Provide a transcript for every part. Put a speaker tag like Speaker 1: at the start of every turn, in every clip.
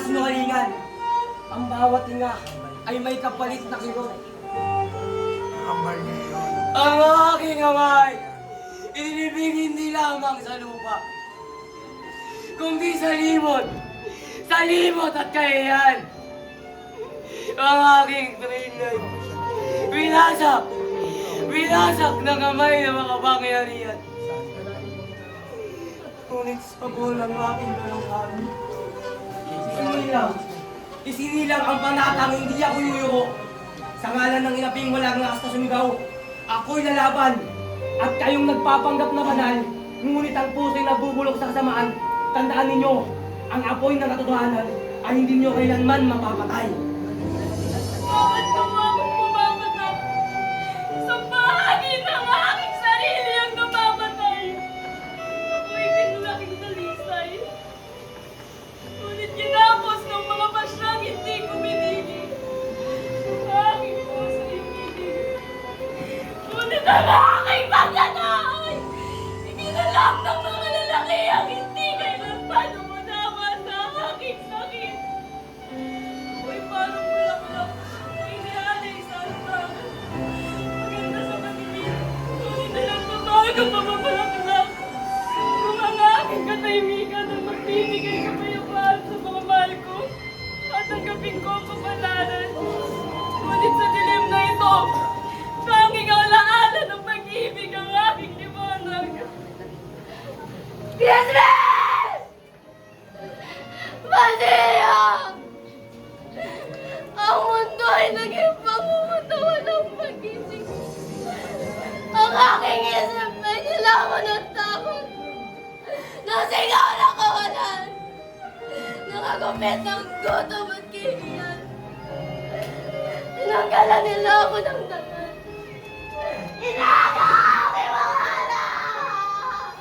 Speaker 1: kasinungalingan. Ang bawat tinga ay may kapalit na kirot.
Speaker 2: Kambal niya yun.
Speaker 1: Ang aking kamay, inibig hindi lamang sa lupa, kundi sa limot at kahiyan. Ang aking trilay, winasak ng kamay ng mga pangyarihan. Ngunit sa bulang aking dalanghanan, isinilang ang panatang hindi ako yuyuko. Sa ngalan ng inaping walang lakas na sumigaw, ako'y lalaban. At kayong nagpapanggap na banal, ngunit ang puso'y nabubulok sa kasamaan. Tandaan ninyo, ang apoy ng katotohanan ay hindi nyo kailanman mapapatay.
Speaker 3: Bakit ka mo akong pumapatak? Sa bahagi ng aking sarili ang namamatay. Ako'y pinlaking dalisay. Ngunit ginapos ng mga pasyang hindi ko binigay. Ang aking puso'y binigay. Ngunit ang aking pagkataon, ikinalam ng mga lalaki ang hindi kailanman umanawa sa aking sakit. Ako'y parang bulaklak na inialay sa alangan. Maganda sa patingin, ngunit alam na bago pamabulaklak. Kung ang aking katahimikan ang magbibigay kapayapaan sa mga mahal ko at tanggapin ko ang kapalaran. Ngunit sa dilim na ito, tanging alaala ng pag-ibig ang aking liwanag. Yasmin! Maria! Ang mundo ay naging pangumutawan ng pag-ibig. Ang aking isip ay nilaman ng takot. Nasigaw ng kawalan. Nakagupit ng gutom at kahiyan. Tinanggalan nila ako ng dagat. Inaga ang aking mga anak!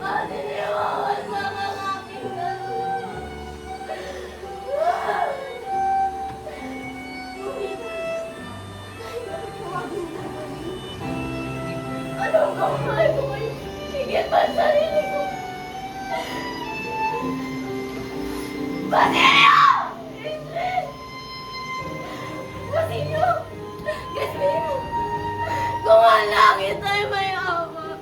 Speaker 3: At iniwan mga aking dalawa. Anong kamay ko ay higit pa sa sarili ko? Basilio! Basilio! Basilio! Kung ang langit ay may awa,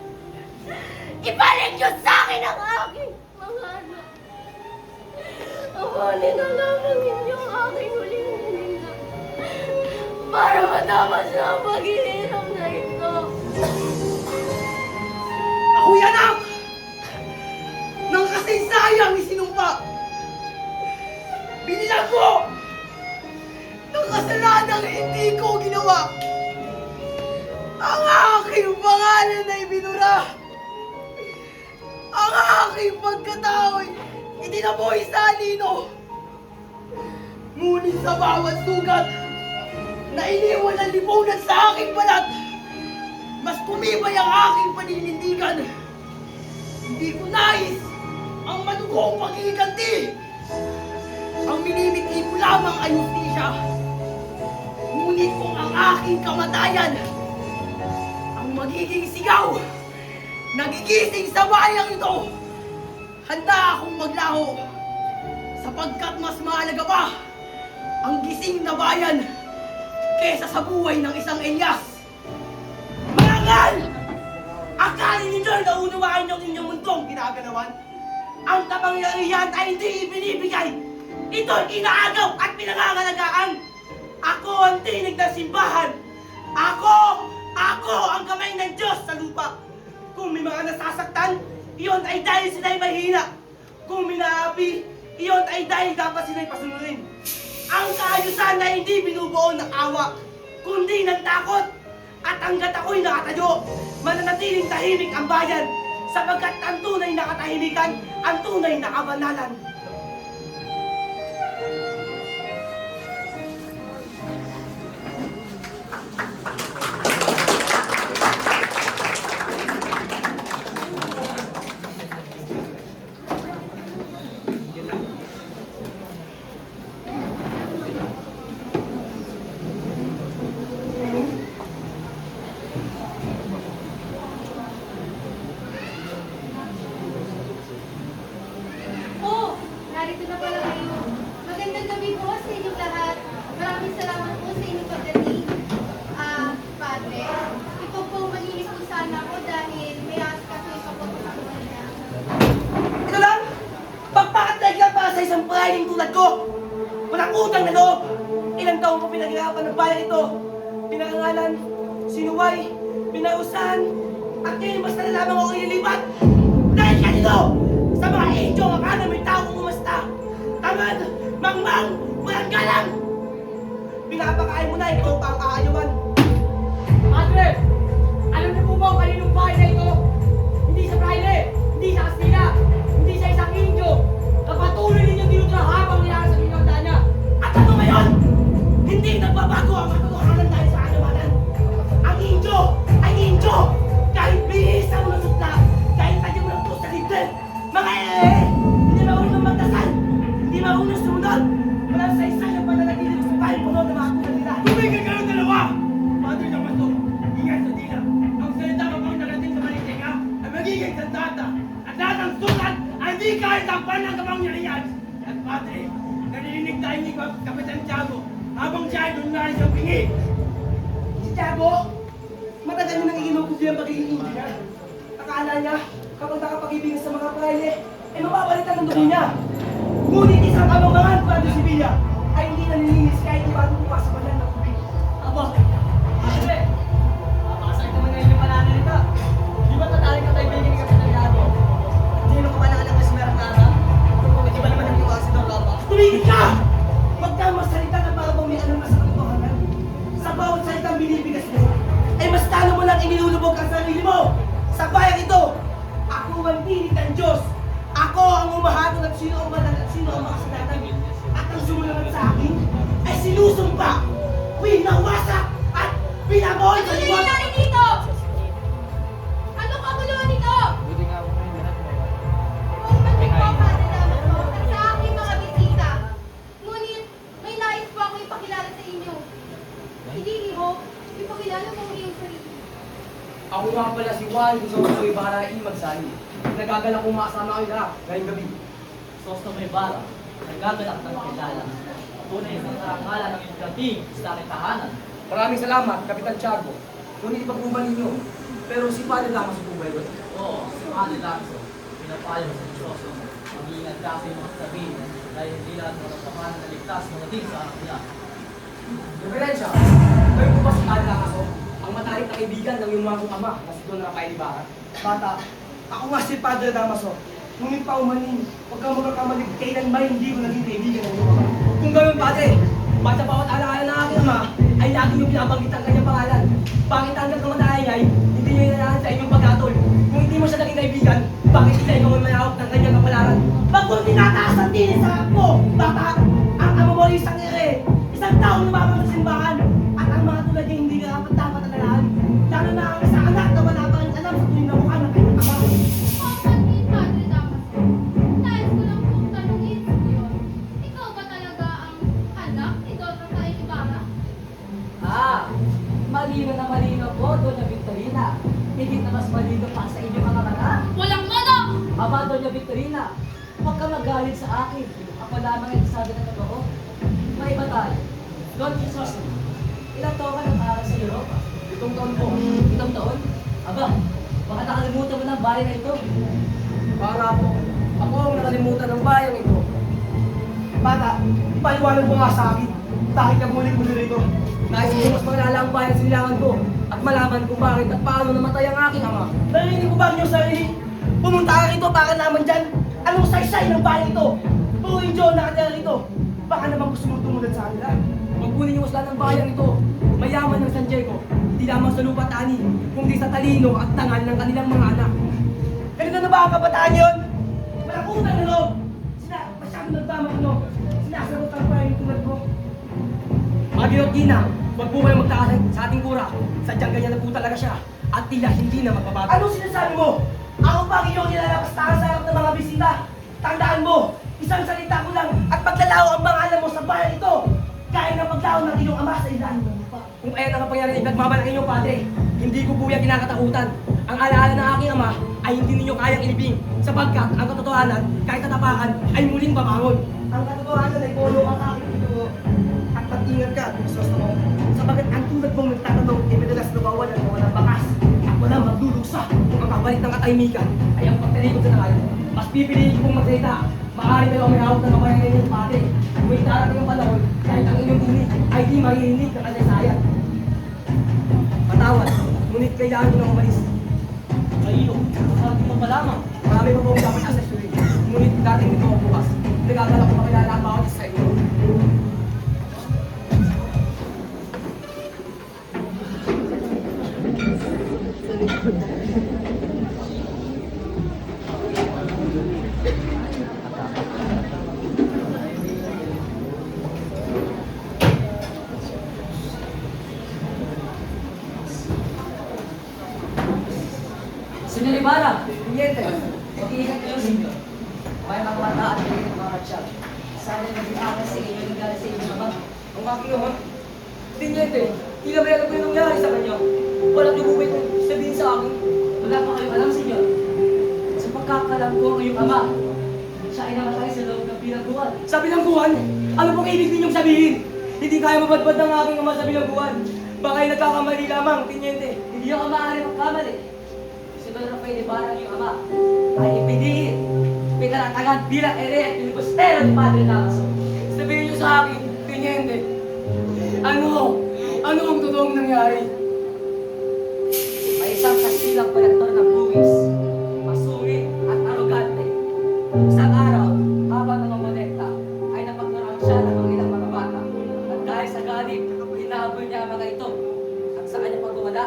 Speaker 3: ibalik niyo sa akin ang aking mga anak. Awanin na lamang ninyo ang aking huling hininga para matapos na ang paghihirap na ito.
Speaker 2: Ako'y anak! Nang kasaysayang isinumpa! Binilang ko! Ng kasalanang hindi ko ginawa! Ang aking pangalan ay binura! Ang aking pagkatao'y itinaboy sa alino! Ngunit sa bawat sugat na iniwan ang lipunan sa aking balat, mas tumibay ang aking paninindigan. Hindi ko nais ang madugong pag-iiganti. Ang minimiti ko lamang ay hustisya. Ngunit kung ang aking kamatayan ang magiging sigaw, nagigising sa bayang ito, handa akong maglaho sapagkat mas mahalaga pa ang gising na bayan kesa sa buhay ng isang Elias. Mangal! Akala ninyo na unawaan ng inyong mundong ginagalawan? Ang kapangyarihan ay hindi ibinibigay. Ito'y inaagaw at pinangangalagaan. Ako ang tinig ng simbahan. Ako ang kamay ng Diyos sa lupa. Kung may mga nasasaktan, iyon ay dahil sila'y mahina. Kung minaapi, iyon ay dahil dapat sila'y pasunurin. Ang kaayusan na hindi binubuo ng awa, kundi ng takot. At hanggat ako'y nakatayo, mananatiling tahimik ang bayan, sapagkat ang tunay na katahimikan, ang tunay na kabanalan.
Speaker 3: Oh,
Speaker 4: narito na pala kayo. Magandang gabi po sa inyong lahat. Maraming salamat po sa inyong pagdating. Padre, ito po malinis po sana ako dahil may asikasuhin pa po sa kanila.
Speaker 2: Ito lang! Pagpakatay ka para sa isang prahiling tulad ko! Walang utang na loob! Ilang taon ko pinaghirapan ng bayan ito. Pinangalan, sinuway, pinausan, at ngayon basta na lamang ako ililipat! Dahil kanino! Sa mga idyong akala may taong umasta! Tamad! Mangmang! Walang galang! Pinapakain mo na, ikaw pa ang aayawan!
Speaker 1: Padre! Alam niyo po ba kung kaninong bahay na ito? Hindi sa Fraile, hindi sa Kastila, hindi sa isang Indio. Kapatuloy ninyong dinutra habang nilakas ang inyong dana.
Speaker 2: At ano ngayon? Hindi nagbabago ang katotohanan dahil sa kanyamanan. Ang Indio ay Indio! Kahit bihis ang nasutla, kahit tayo mo lang po sa libre. Mga hindi marunong magdasal, hindi marunong sumunod. Walang saysay ang pananatiling sa bahay puno ng mga kulang nila.
Speaker 5: Tumigil ka ng dalawa! Padre naman to, ingat sa dila. Ang salita kapag narating sa malitinga ay magiging sandata. At lahat ng sukat ay di kahit ang ng kapangyarihan. At Padre, narinig tayo ni Kapitan Tiago habang siya ay doon na sa pingi.
Speaker 2: Si Tiago, matagal na nang iinukusi ang pagiging engineer. Akala niya, kapag nakapag-ibigin sa mga praile, ay mababalitan ng dumi niya. Ngunit isang kamangangan ko ang Sibilia ay hindi nanilinis kahit ibago bukas sa banal ng tubig.
Speaker 1: Aba, Padre! Napakasakit naman ngayon yung pananalita. Di ba tatalik ka tayo bigyan ni Kapitan Tiago?
Speaker 2: Sino ka ba na alam na si Merangara?
Speaker 1: Di ba naman nag-iwasi daw ka pa?
Speaker 2: Tumigil ka! Huwag kang masalita na para bang may alam na sa katotohanan. Sa bawat salitang binibigas mo, ay mas talo mo lang inilulubog ang sarili mo. Sa bayang ito, ako ang tinig ng Diyos. Ako ang umahatol at sino ang banal at sino ang makasalanan. At ang sumunod sa akin ay sinusumpa, winawasak at binaboy sa
Speaker 4: Ano
Speaker 2: iwan.
Speaker 4: nangyayari dito? Anong kaguluhan nito? Kung matig po, Padre Damaso, at sa aking mga bisita. Ngunit, may nais po ako ipakilala sa inyo. Hindi niyo, ipakilala mo ang iyong sarili.
Speaker 1: Ako nga pala si Juan Gusto Ibarra Magsali. Nagagalak kong makasama kayo lahat ngayong gabi.
Speaker 6: Sosto may bara, nagagalak ng kilala. Tunay sa karangalan ng dating sa aking tahanan.
Speaker 1: Maraming salamat, Kapitan Tiago. Ngunit ipagkuman ninyo. Pero si Padre Damaso po ba yun?
Speaker 6: Oo, si Padre Lanzo, pinapayo sa Diyos. Mag-iingat ka sa iyong sabihin dahil hindi lahat ng katotohanan na ligtas magating sa anak niya.
Speaker 1: Reverensya, kayo po ba si Padre Damaso? Ang matalik na kaibigan ng iyong mga ama na si Don Rafael Ibarra.
Speaker 2: Bata, ako nga si Padre Damaso. Ngunit paumanin, huwag kang magkakamalig kailan ba hindi ko naging kaibigan ng iyong ama.
Speaker 1: Kung gawin, Padre, ba't sa bawat alaala ng aking ama ay lagi niyong pinabanggit ang kanyang pangalan? Bakit hanggang kamatayan ay hindi niyo inalahan sa inyong pagkatol? Kung hindi mo siya naging kaibigan, bakit hindi ikaw ang mayahok ng kanyang kapalaran?
Speaker 2: Pag kung tinataas ang tinis sa harap mo, bata, ang ama mo ay isang isang taong lumabang sa simbahan, at ang mga tulad niya hindi karapat dapat alalahan. Lalo na ang isang anak na wala pa rin alam sa tuwing na mukha ng kanyang ama.
Speaker 4: Kapatid, Padre Damaso, nais ko lang pong tanungin sa iyo. Ikaw ba talaga ang anak ni Don Rafael Ibarra?
Speaker 6: Malino na malino po, Doña Victorina. Higit na mas malino pa sa inyong mga mata.
Speaker 3: Walang mono!
Speaker 6: Aba, Doña Victorina, huwag ka magalit sa akin. Ako lamang ay sabi na totoo. May iba tayo. Don Jesus, ilang taon ka nang aral sa Europa?
Speaker 1: 7 taon po.
Speaker 6: 7 taon? Aba, baka nakalimutan mo ng bayan na ito.
Speaker 1: Para po, ako ang nakalimutan ng bayang ito.
Speaker 2: Bata, paliwanag mo nga sa akin. Bakit ka muli-muli rito?
Speaker 1: Nais ko mas makalala ang bayan sa nilangan ko at malaman kung bakit at paano namatay ang aking ama.
Speaker 2: Narinig ko ba ang iyong sarili? Pumunta ka rito para naman dyan. Anong saysay ng bayan ito? Puro Indio ang nakatira rito. Baka naman gusto mong tumunod sa kanila.
Speaker 1: Magkunin niyo sila ng bayang ito. Mayaman ng San Diego, hindi lamang sa lupa tani, kundi sa talino at tangal ng kanilang mga anak.
Speaker 2: Ganito na ba ang kabataan yun? Walang utang na loob. Masyado nagtama ano. Sinasagot ang bayan tulad mo.
Speaker 1: Magiyot ginang, huwag po kayong magtakas sa ating kura. Sadyang ganyan na po talaga siya at tila hindi na magbabago.
Speaker 2: Anong sinasabi mo? Ako pa ang iyong nilalapastahan sa harap ng mga bisita. Tandaan mo, isang salita ko lang at paglalaho ang pangalan mo sa bayan ito. Kaya ng paglaho ng iyong ama sa ilalim ng lupa.
Speaker 1: Kung ayan ang kapangyarihan ipagmamahal ng inyong padre, hindi ko po yan kinakatakutan. Ang alaala ng aking ama ay hindi ninyo kayang ilibing sapagkat ang katotohanan, kahit katapakan, ay muling babangon. Ang katotohanan ay polo ang aking ito. At mag-ingat ka, Diyos mo. Sapagkat ang tulad mong nagtatanong ay madalas nabawalan ng walang bakas at walang magdulugsa. Kung ang kapalit ng katahimikan ay ang pagtalikod sa nangayon. Mas pipiliin kong magsalita. Maaari kayo may hawak ng kabayan ninyong pati. Kung darating ang panahon, kahit ang inyong dinig ay di maririnig ng kasaysayan. Patawad, ngunit kailangan ko nang umalis. Kayo, sabi mo pa lamang. Marami pa po akong dapat asasurin. Ngunit dating dito ako bukas. Nagkakala ko makilala ang bawat isa sa inyo.
Speaker 6: Senyor Ibarra, Teniente, mag-iingat kayo sa inyo. May mga mata at kayo mga katsyak. Sana naging akas sa inyo yung galing sa inyo naman.
Speaker 1: Ang aking ama, Teniente, tila ba alam ko yung nangyari sa kanya? Walang lububay kong sabihin sa akin.
Speaker 6: Wala pa kayong alam, senyor. Sa pagkakalam ko ang iyong ama, siya ay namatay sa loob ng pinagbuwan.
Speaker 1: Sa bilangguan, ano pong ibig ninyong sabihin? Hindi kaya mabadbad ng aking ama sa bilangguan. Baka ay nagkakamali lamang, Teniente.
Speaker 6: Hindi ako maaari magkamali. Si Don Rafael Ibarra, ang iyong ama, ay ipiniin, pinaratangan bilang ere at pilibustero ni Padre Navaso.
Speaker 1: Sabihin niyo sa akin, Teniente, ano ang totoong nangyari?
Speaker 6: May isang kasilang kolektor ng buwis, masungit at arogante. Isang araw, habang nangongonekta, ay napaglaruan siya ng mga ilang mga bata. At dahil sa galit, hinahabol niya ang mga ito. At sa kanyang pagwawala,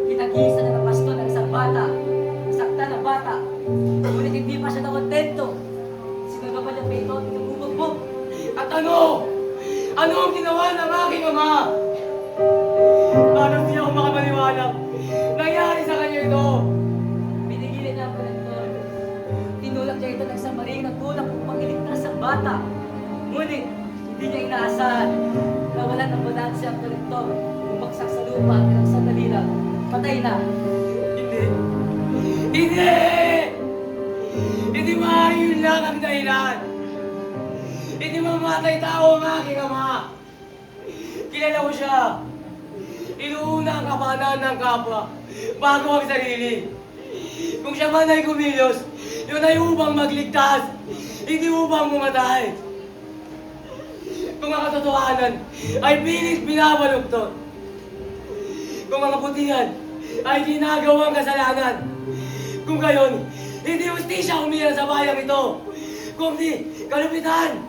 Speaker 6: pinag-iisa na ng pasto ng isang bata, sakta na bata. Ngunit hindi pa siya nakontento. Sinagapan niya pa ito at pinagbubugbog.
Speaker 1: At ano? Ano ang ginawa ng aking ama? Paano di ako makapaniwalag? Nangyari sa kanya ito.
Speaker 6: Pinigilan niya ang kolektor. Tinulak niya ito ng isang maring nagtulak upang iligtas ang bata. Ngunit, hindi niya inaasahan. Nawalan ng balanse ang kolektor. Bumagsak sa lupa at ilang sandali lang. Patay na.
Speaker 1: Hindi. Hindi! Hindi maaaring yun lang ang dahilan. Hindi mamatay tao ang aking ama. Kilala ko siya. Inuuna ang kapanan ng kapwa bago ang sarili. Kung siya man ay kumilos, yun ay upang magligtas, hindi upang mamatay. Kung ang katotohanan ay pilit binabaluktot. Kung ang kabutihan ay ginagawang kasalanan. Kung gayon, hindi justisya umira sa bayang ito, kundi kalupitan.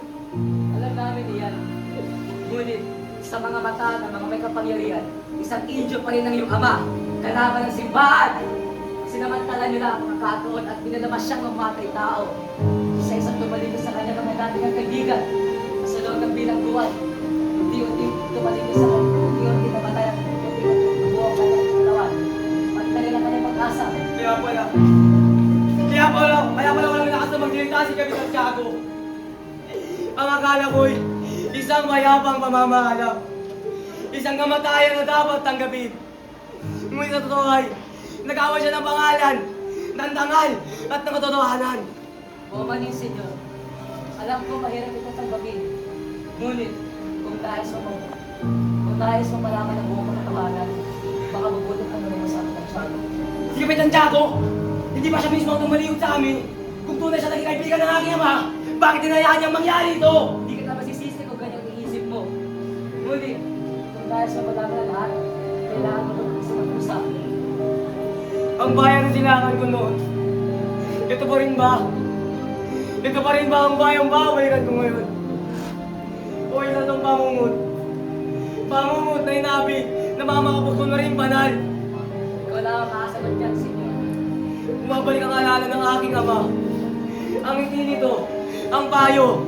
Speaker 6: Alam namin iyan. Ngunit, sa mga mata ng mga may kapangyarihan, isang Indio pa rin ang iyong ama, kalaban ng simbahan. Sinamantala nila ang mga katoon at binalamas siyang mamatay tao. Sa isang tumalikod sa kanya mga dating kaibigan, sa loob ng bilangguan, unti-unti tumalikod sa kanya, unti-unti namatay at unti-unti nabuo ang kanyang katawan. Pagdali lang kanyang pag-asa.
Speaker 1: Kaya pala walang lakas na magdilita si Kapitan Tiago. Ang akala ko'y isang mayabang pamamahala. Isang kamatayan na dapat tanggapin. Ngunit sa totoo ay, nagawa siya ng pangalan, ng dangal, at ng katotohanan.
Speaker 6: O manin, Senyor, alam ko mahirap ito tanggapin. Ngunit, kung nais mo malaman ang buong katotohanan, baka mabulit ang mga sa ating Tiago.
Speaker 1: Si Kapitan Tiago, hindi ba siya mismo ang tumaliyod sa amin? Kung tunay siya naging kaibigan ng aking ama, bakit hinayaan niyang mangyari ito?
Speaker 6: Hindi kita masisisi kung ganyang iisip mo. Ngunit, kung nais mo malaman ang lahat, kailangan mo ito sa mag-usap.
Speaker 1: Ang bayan na silangan ko noon, ito pa rin ba? Ito pa rin ba ang bayang babalikan ko ngayon? O ito itong pamungot? Pamungot na inabi na mamakapos ko na rin banal.
Speaker 6: Ikaw lang ang makasagot yan, Senyor.
Speaker 1: Bumabalik ang alala ng aking ama. Ang ngiti nito, ang payo,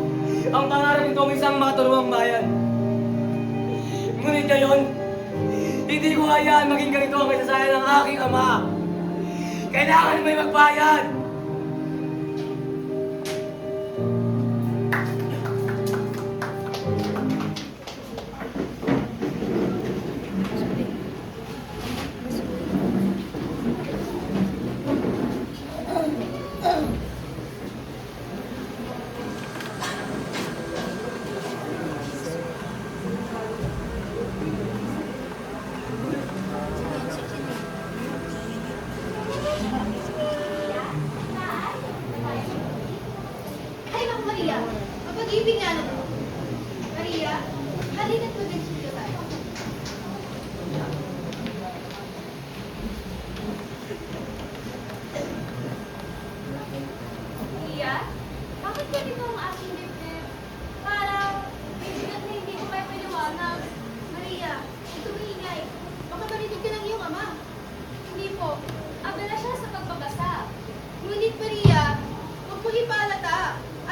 Speaker 1: ang pangarap nito ang isang matulungang bayan. Ngunit ngayon, hindi ko hayaan maging ganito ang kasasaya ng aking ama. Kailangan may magbayad.
Speaker 4: pag-ibig nga na to. Maria, halina't mag-insito tayo.
Speaker 3: Tia, bakit ganito ang aking dibdib? Parang bibigat na hindi ko may paliwanag.
Speaker 4: Maria, ito maingay. Baka marinig ka ng iyong ama.
Speaker 3: Hindi po. Abala siya sa pagbabasa.
Speaker 4: Ngunit Maria, huwag mong ipalata.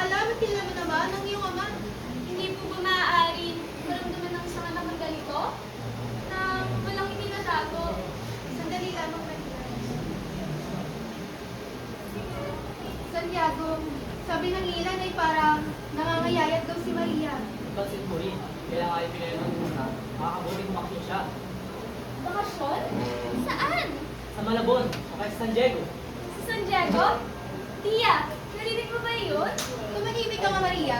Speaker 4: Alam at kilala mo naman ng iyong ama.
Speaker 3: Hindi po ba maaaring maramdaman ng isang anak ng ganito? Na walang itinatago.
Speaker 4: Sandali lamang, Maria. Santiago, sabi ng ilan ay parang nangangayayat daw si Maria.
Speaker 6: Pansin mo rin, kaya nga ipinayo ng muna, makakabuti kumakyo siya.
Speaker 3: Bakasyon? Saan?
Speaker 6: Sa Malabon, o kaya sa San Diego.
Speaker 3: Sa San Diego? Tia, narinig mo ba yun?
Speaker 4: Tumahimik ka nga, Maria.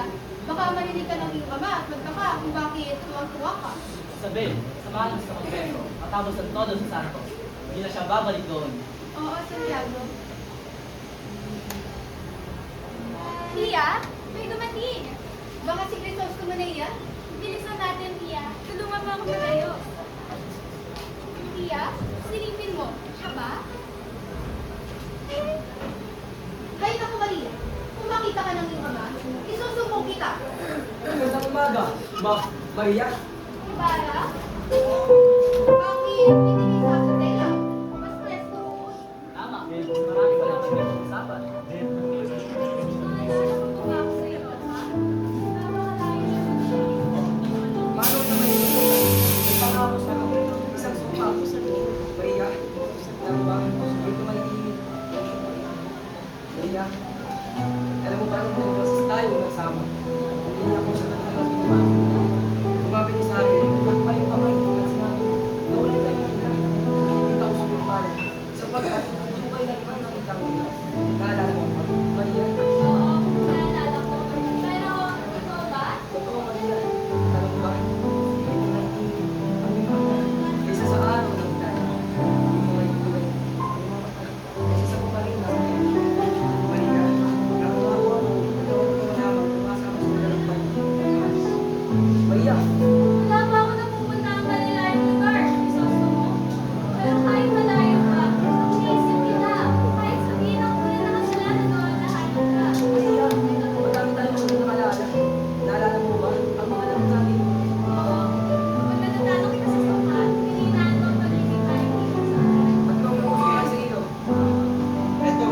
Speaker 4: Baka marinig ka ng iyong ama at magtaka kung bakit tuwang-tuwa ka.
Speaker 6: Isabel, samahan mo sa Kongreso, matapos ang todo sa Santos. Hindi na siya babalik doon.
Speaker 4: Oo, Santiago.
Speaker 3: Tia, may dumating.
Speaker 4: Baka si Crisostomo na iyan?
Speaker 3: Bilisan natin, Tia. Tulungan mo ako malayo. Tia, silipin mo. Siya ba?
Speaker 4: Hay naku, Maria. Kung makita ka ng iyong ama, isusumbong kita.
Speaker 6: Magandang umaga. Maria?
Speaker 3: Ibarra?
Speaker 4: Bakit? Hindi sa Sotela. Mas presto ko.
Speaker 6: Tama. Marami pa lang kami usapan.
Speaker 3: Naalala ko ba ako sa'yo, ha? Napakalayo siya.
Speaker 7: Paano naman ito? May pangako sa akin. Isang sumpa ako sa Maria. Alam ba? Dito malilimit. Maria. Alam mo ba nung bumabas tayo nagsama? Hindi ako sa kanilang ginawa. Lumapit niya sa akin. Nakpa yung kamay ko at sinabi. Nawalan tayo ng ilan. Hindi ako sumupala. Sapagkat, sumay na naman ang itang nila. Naalala mo ba? Maria.
Speaker 3: Oo, naalala ko. Pero, ikaw ba?
Speaker 7: Totoo, Maria. Alam mo ba? Hindi mo naiingit. Ang mga kaysa sa araw ng dahil. Hindi mo maikulay. Kaysa sa kumarin na. Maria, nakawawa mo. Nagawag ko lamang tumasama sa dalang pag-ibig. Maria,
Speaker 3: Wala pa ako napupunta ang kanilayang lugar. Isosto mo. Pero kahit malayo pa, iniisip kita. Kahit sabihin ang kuya na kasalanan doon, nahanap ka.
Speaker 7: Maria, madami tayong mga nakalala. Naalala mo ba? Ang mga alam natin.
Speaker 3: Oo. Pag natatanong kita sa sofa, hininaan mo ang pag-ibig kahit hindi ka sa akin.
Speaker 7: At ikaw mo sa iyo. Eto.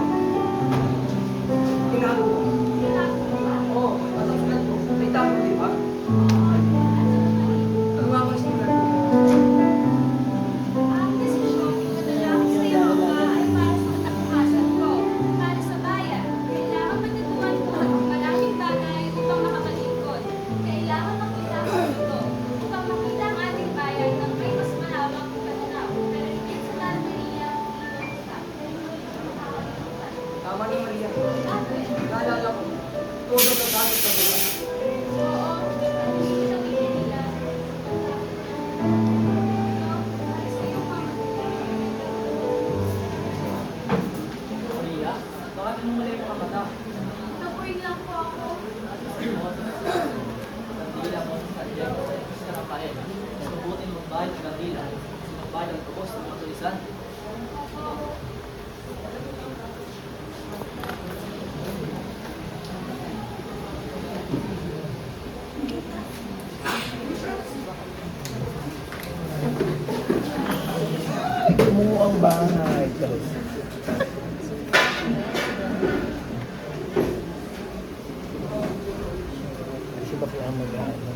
Speaker 7: Tinago ko.
Speaker 3: Sinabi mo ba?
Speaker 7: Oo, matasulat ko. May tama, di ba? Ano nga ba sinulat ko?
Speaker 3: Ang desisyon ng madalaki sa iyo, Ama, ay para sa katapukasan ko, para sa bayan. Kailangan matutunan ko ang malaking bagay upang makakalingkod. Kailangan makita ko ito upang makita ang ating bayan ng may mas malawak na pananaw. Pero higit sa lahat, Maria, iwan kita.
Speaker 7: Tama ni Maria.
Speaker 3: Bakit?
Speaker 7: Naalala ko. Tulog ang gamit sa buwan.
Speaker 3: Oo, ang ibig sabihin nila. Ito, para sa iyo, Mama.
Speaker 6: Maria? Bakit mo muli yung mga mata?
Speaker 3: Nabuhin lang po ako.
Speaker 6: Kandila mo sa San Diego. Sa Rafael. Mas mabuti magbayad ng kandila. Mas magbayad ng tubos ng mga tulisan.
Speaker 5: Kumuha ang bahay. Kasi ba kaya mag-ano?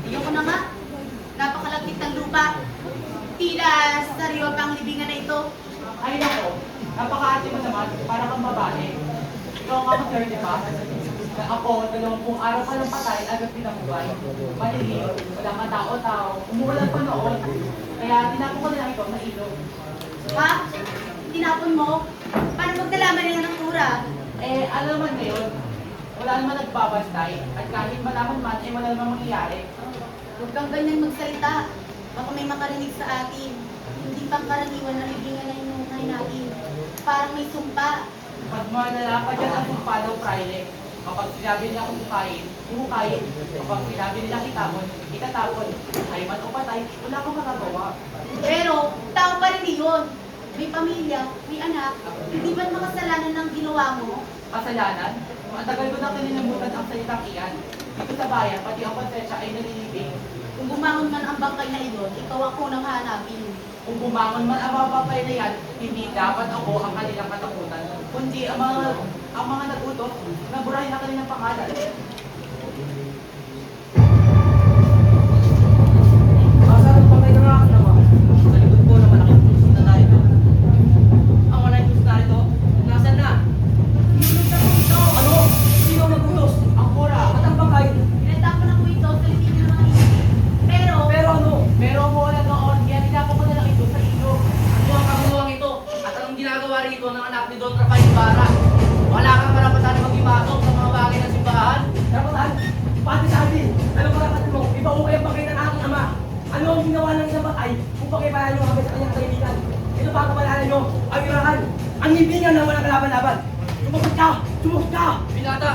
Speaker 2: Ayoko na nga. Napakalagkit ng lupa. Tila sariwa pa ang libingan na ito.
Speaker 8: Ay nako, napaka-arte mo naman, para kang babae. Ikaw nga mag-30 pa. Na ako, 20 araw pa lang patay, agad pinamubay. Malilim, walang katao-tao, umuulan pa noon. Kaya tinapon ko na lang ito na ilog.
Speaker 2: Ha? Tinapon mo? Paano magdalaman nila ng tura?
Speaker 8: Eh, alam naman ngayon, wala naman nagbabantay. At kahit malaman man, eh wala naman mangyayari.
Speaker 2: Huwag kang ganyan magsalita. Baka may makarinig sa atin.
Speaker 4: pangkaraniwan na libingan na inuunay natin. Parang may sumpa.
Speaker 8: Pag malala pa dyan ang pagpalaw Friday, kapag sinabi nila kung hukayin, hukayin. Kapag sinabi nila itapon, itatapon. Ay man o patay, wala kang magagawa.
Speaker 4: Pero, tao pa rin yun. May pamilya, may anak, hindi ba't makasalanan ng ginawa mo?
Speaker 8: Kasalanan, matagal ko na kinilimutan ang salitang iyan. Dito sa bayan, pati ang konsensya ay nalilibing.
Speaker 4: Kung bumangon man ang bangkay na iyon, ikaw ako nang hahanapin.
Speaker 8: Kung bumangon man ang mga papay na yan, hindi dapat ako ang kanilang katakutan, kundi ang mga nagutos na burahin ang kanilang pangalan.
Speaker 1: Asan ang pangay ng aking ama? Sa likod ko na malaking puso na narito. Ang malaking puso narito, nasan na? Ano? Sino ang nagutos?
Speaker 8: Ang kura,
Speaker 1: At ang pangay?
Speaker 4: Pinatapon ako ito sa libingan ng mga isip. Pero
Speaker 1: Pero ano?
Speaker 8: pero mula noon, kaya tinapon ko na lang ito sa ilog.
Speaker 6: Ano ang kaguluhan ito? At anong ginagawa rito ng anak ni Don Rafael Ibarra? Wala kang karapatan na mag-imasok sa mga bagay ng simbahan.
Speaker 1: Karapatan? Pati sabi, ano karapatan mo? Iba ko kayang pangay ng aking ama. Ano ang ginawa ng isang batay kung pakipalan nyo kami sa kanyang kaibigan? Ito pa kapalaran nyo, ang irahan, ang ibingan na walang kalaban-laban. Sumagot ka! Sumagot ka!
Speaker 6: Binata,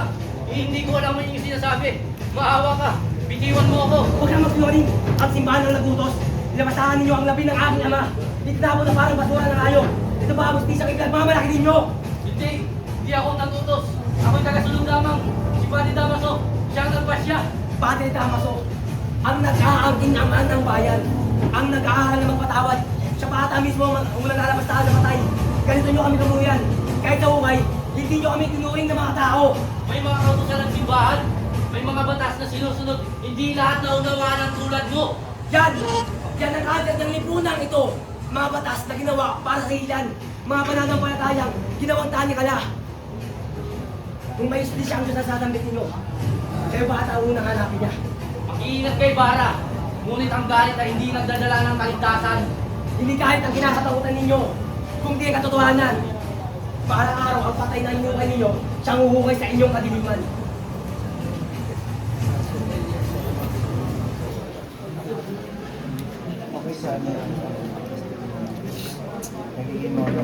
Speaker 6: hindi ko alam mo yung sinasabi. Maawa ka. Bitiwan mo ako.
Speaker 1: Huwag kang mag-cloning. Ang simbahan ng nagutos. Ilabasahan ninyo ang labi ng aking ama. Itinapon na parang basura ng ayo. Ito ba ang mustisang ipinagmamalaki ninyo?
Speaker 6: Hindi ako natutos. Ako'y tagasunod lamang. Si Padre Damaso, siya ang nagpasya.
Speaker 1: Padre Damaso, ang nag-aangking aman ng bayan. Ang nag-aaral na magpatawad. Siya pa ata mismo ang nalalabastahan na patay. Ganito nyo kami tumuyan. Kahit sa umay, hindi nyo kami tinuring ng mga tao.
Speaker 6: May mga kautusan ng simbahan. May mga batas na sinusunod. Hindi lahat na unawaan ang tulad mo.
Speaker 1: Yan! Yan ang agad ng lipunang ito. Mga batas na ginawa para sa ilan. Mga pananampalatayang ginawang tani kala. Kung may justisya ang Diyos na sasambit ninyo, kayo ba ata unang hanapin niya?
Speaker 6: Mag-iingat kay Bara. Ngunit ang galit ay hindi nagdadala ng kaligtasan.
Speaker 1: Hindi kahit ang kinakatakutan ninyo, kung di ang katotohanan. Para araw ang patay na inyong ninyo, siyang huhukay sa inyong kadiliman.
Speaker 9: Okay sana. Nagiging mono.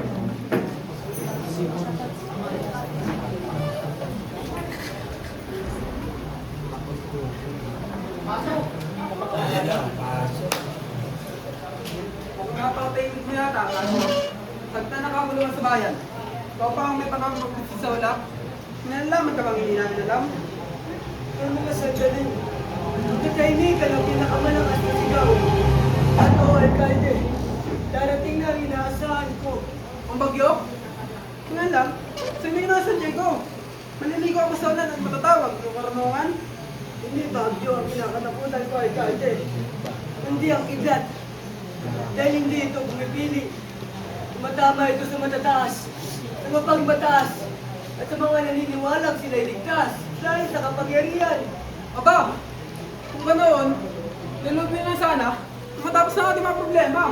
Speaker 7: Napapatay mo yata, kaso tagta nakaguluhan sa bayan. Ikaw pa ang may pangkamagpapit sa ulap. Nalalaman ka bang hindi namin alam?
Speaker 2: Ang mga sandali, katahimikan ang pinakamalakas na sigaw. At o, alkalde, darating na ang inaasahan ko.
Speaker 7: Ang bagyo? Nga lang, sa may nasa Diego. Maliligo ako sa ulan at matatawag ng karunungan.
Speaker 2: Hindi bagyo ang kinakatakutan ko, alkalde. Hindi ang kidlat. Dahil hindi ito pumipili. Tumatama ito sa matataas, sa mapagmataas, at sa mga naniniwalang sila'y ligtas dahil sa kapangyarihan.
Speaker 7: Aba, kung ganoon, nilubin na sana, matapos na ating mga problema.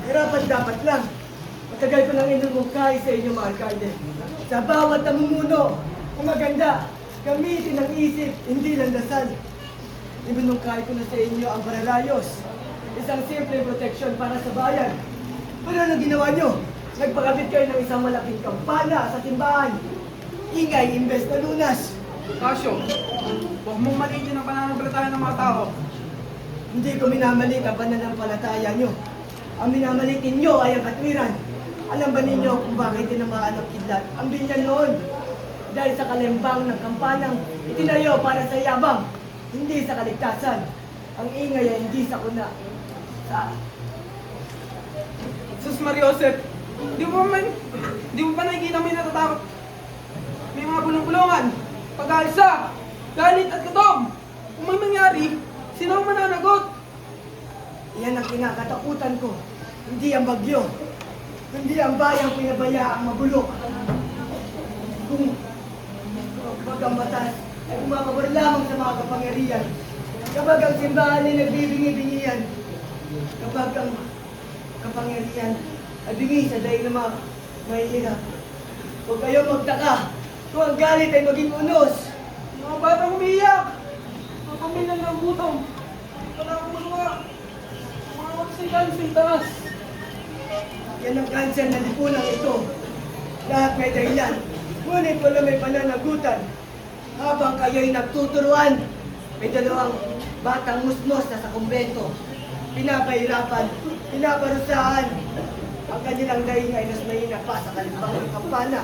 Speaker 2: Hirapan dapat lang. Matagal ko nang inumungkay sa inyo, mga alkalde. Sa bawat namumuno, kung maganda, gamitin ang isip, hindi lang dasal. Ibinungkay ko na sa inyo ang paralayos. Isang simple proteksyon para sa bayan. Pero ano ginawa nyo? Nagpakabit kayo ng isang malaking kampana sa simbahan. Ingay, imbes na lunas.
Speaker 7: Kasyo, huwag mong malitin ang pananampalataya ng mga tao.
Speaker 2: Hindi ko minamalik ang pananampalataya nyo. Ang minamalitin nyo ay ang katwiran. Alam ba ninyo kung bakit tinamaan ng kidlat ang binyan noon? Dahil sa kalembang ng kampanang itinayo para sa yabang, hindi sa kaligtasan. Ang ingay ay hindi sa kuna.
Speaker 7: Sus Mariosep, di mo ba nakikita may natatakot? May mga bulong-bulungan, pag-aalsa, galit at gutom. Kung may mangyari, sino ang mananagot?
Speaker 2: Iyan ang kinakatakutan ko. Hindi ang bagyo. Hindi ang bayang pinabayaang mabulok. Kung kapag ang batas ay kumakabar lamang sa mga kapangyarihan, kapag ang simbahan ay nagbibingi-bingihan, kapag ang kapangyarihan ay bingi sa daig ng mga mahihirap, huwag kayong magtaka kung ang galit ay maging unos.
Speaker 7: Mga batang umiiyak, mga pamilyang nagutom. Wala akong magawa. Mga
Speaker 8: Si Cancel taas.
Speaker 2: Yan ang cancer na lipunan ito. Lahat may dahilan. Ngunit wala may pananagutan. Habang kayo'y nagtuturuan, may dalawang batang musmos na sa kumbento. Pinapahirapan, pinaparusahan. Ang kanilang daing ay mas mahina pa sa kalimbang ng kampana.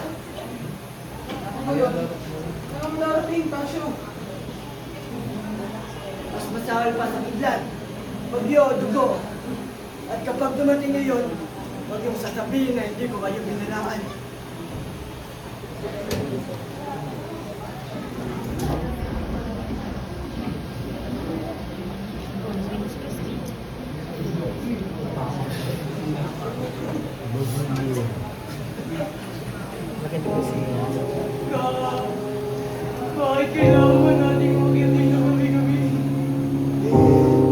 Speaker 8: Ako ngayon, ang darating, Tasyo.
Speaker 2: Mas masahal pa sa kidlat, bagyo o dugo. At kapag dumating ngayon, huwag yung sasabihin na hindi ko kayo binalaan.
Speaker 5: Bakit kailangan ba natin mag-itin na kami-kami?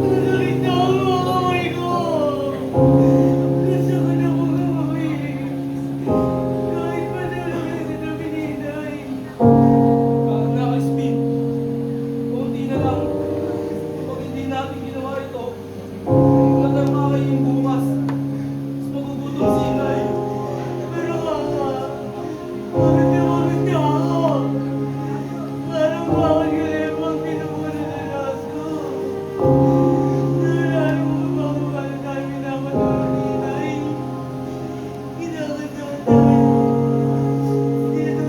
Speaker 5: Nasakit na ang mga kamay ko! Gusto ko na mag-kamay. Kahit pa talaga sa tabi ni Inay. Nakaka-spin. Kunti na lang. Kapag hindi natin ginawa ito, matama kayo yung bukas. Mas magugutom si Inay. Pero bakit niya ako? Parang bakit kalibang pinamuna na lakas ko? Nalala mo ba kung paano tayo pinapatulog ni Inay? Kinakatawa tayo. Dito.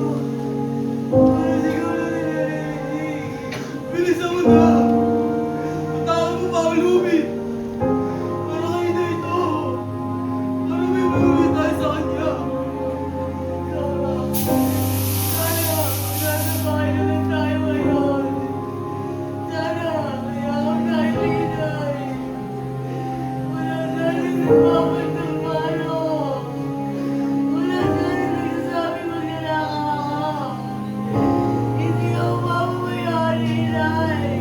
Speaker 5: Para siguro nilarinig. Bilisan mo na! Itawan mo pa ang lubid! Para kayo na ito! Para may malubid tayo sa kanya! Sana, nasa bahay na lang tayo ngayon. Sana, hayaan tayo ni Inay. Wala sana nagpapat ng palo. Wala sana nagsasabi magnanakaw ako. Hindi ako mapabayaan ni Inay.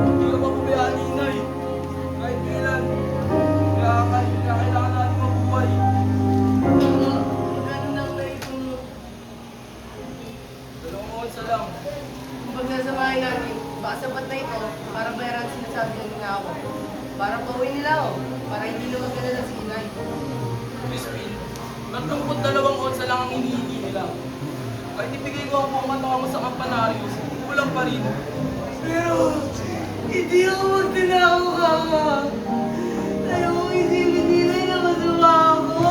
Speaker 5: Hindi ka mapabayaan ni Inay. Kahit kailan. Kaya kailangan natin mabuhay. Magkano na ang naipon mo? 2 ounce lang.
Speaker 2: Kung pagsasamahin natin, baka sapat na ito para bayaran sinasabi ng ninako. Para pauwi nila ako, para hindi na magkalala si Inay.
Speaker 5: Miss Pin, 32 onsa lang ang hinihingi nila. Kahit ibigay ko ang buong katawan mo sa kampanarios, kulang pa rin. Pero, hindi ako magtinako, Kama. Ayaw kong isipin nila na masama ako.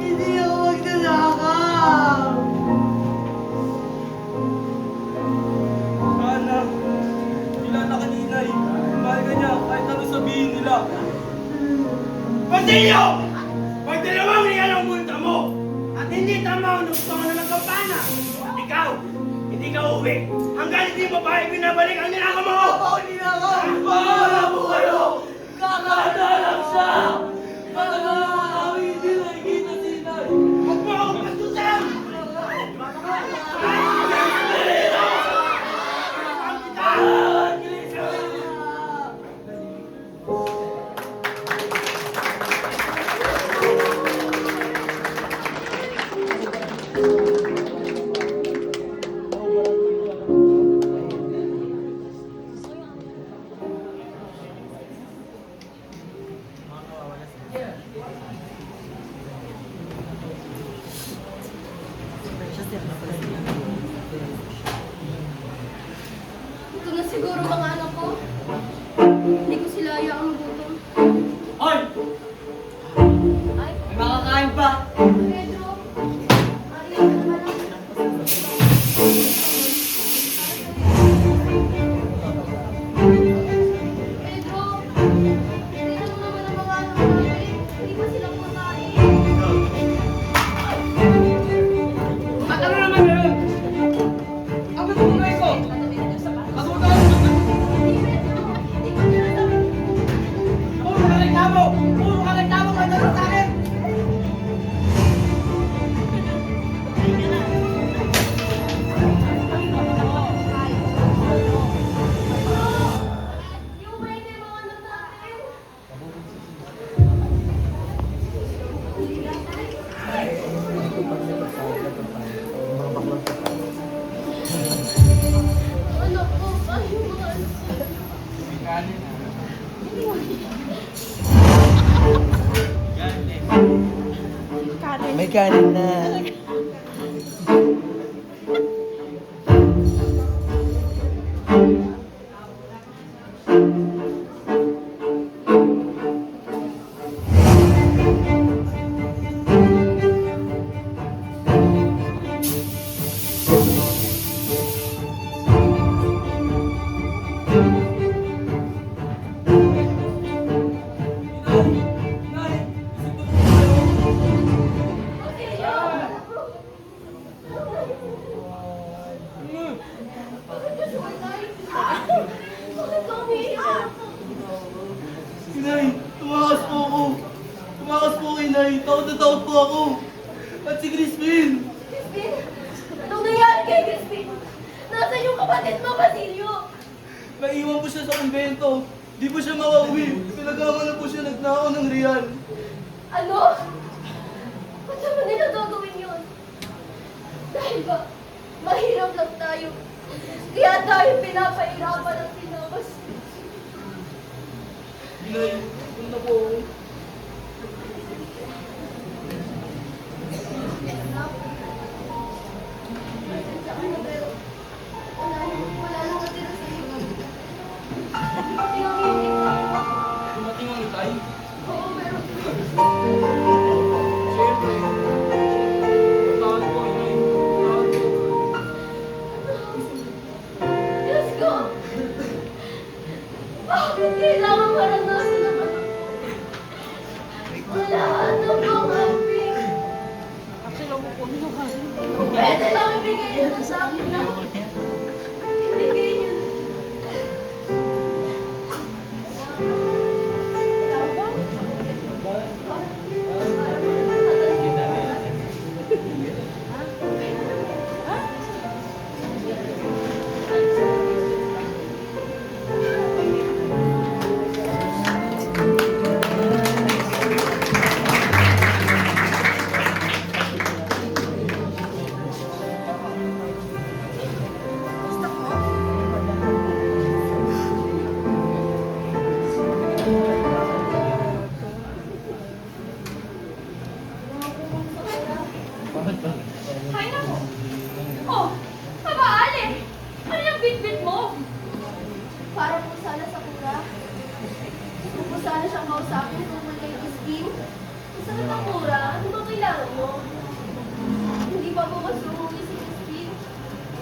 Speaker 5: Hindi ako magtinakaw. Sana, kilala ka ni Inay. Mahal ka niya kahit ano sabihin nila. Basilio! Pag dalawang riyan ang punta mo at hindi tama ang nagtungan na nagkapana at ikaw, hindi ka uwi hanggang hindi mo pa ibinabalik ang ninaka mo! Ako ninaka! Bahala mo kayo! Kakadalang siya! Kakadalang kami hindi nakikita si Inay! Huwag mo akong pastusan!
Speaker 4: Ito na siguro mga anak ko. Hindi ko sila ayaang gutom.
Speaker 1: Hoy!
Speaker 4: Ay,
Speaker 1: May makakain pa!
Speaker 4: Pedro. Ariyan ka na lang. Pedro. Tingnan mo naman ang mga anak natin. Hindi ba sila kumakain?
Speaker 1: At ano naman na yun? Ang gusto mo ko? Kasutan!
Speaker 4: Hindi ko sinasabi.
Speaker 1: Puro ka reklamo! Puro ka reklamo! Madalo sa akin!
Speaker 4: Yung may mga anak natin.
Speaker 2: May kanin na.
Speaker 4: Bakit ka umiiyak?
Speaker 2: Inay, tumakas po ako. Tumakas po kay Inay. Takot na takot po ako. At si Crispin.
Speaker 4: Crispin? Anong nangyari kay Crispin? Nasaan yung kapatid mo, Basilio?
Speaker 2: Naiwan po siya sa kumbento. Di po siya makauwi. Pinagama na po siya nagnakaw ng real.
Speaker 4: Ano? Ba't naman nila gagawin yun? Dahil ba, mahirap lang tayo. Kaya tayo pinapahirapan at pinabas.
Speaker 2: Inay, punta po ako.
Speaker 4: Pasensya ka na, pero wala nang natira sa'yo. Dumating ang inig.
Speaker 2: Dumating ang itay.
Speaker 4: Oo, pero
Speaker 2: Siyempre. Tawad po, Inay. Tawad po.
Speaker 4: Diyos ko! Bakit kailangan maranasan naman ako? Wala na bang haping? Kung pwede lang ibigay niyo na sa akin na. Ibigay niyo na.
Speaker 3: Ay, naku. Oh, kabaali. Ano yung bit-bit mo?
Speaker 4: Para po sana sa kura. Gusto po sana siyang kausapin tungkol kay Crispin. Masakit ang kura. Ano ba kailangan mo? Hindi pa po kasi umuwi si Crispin.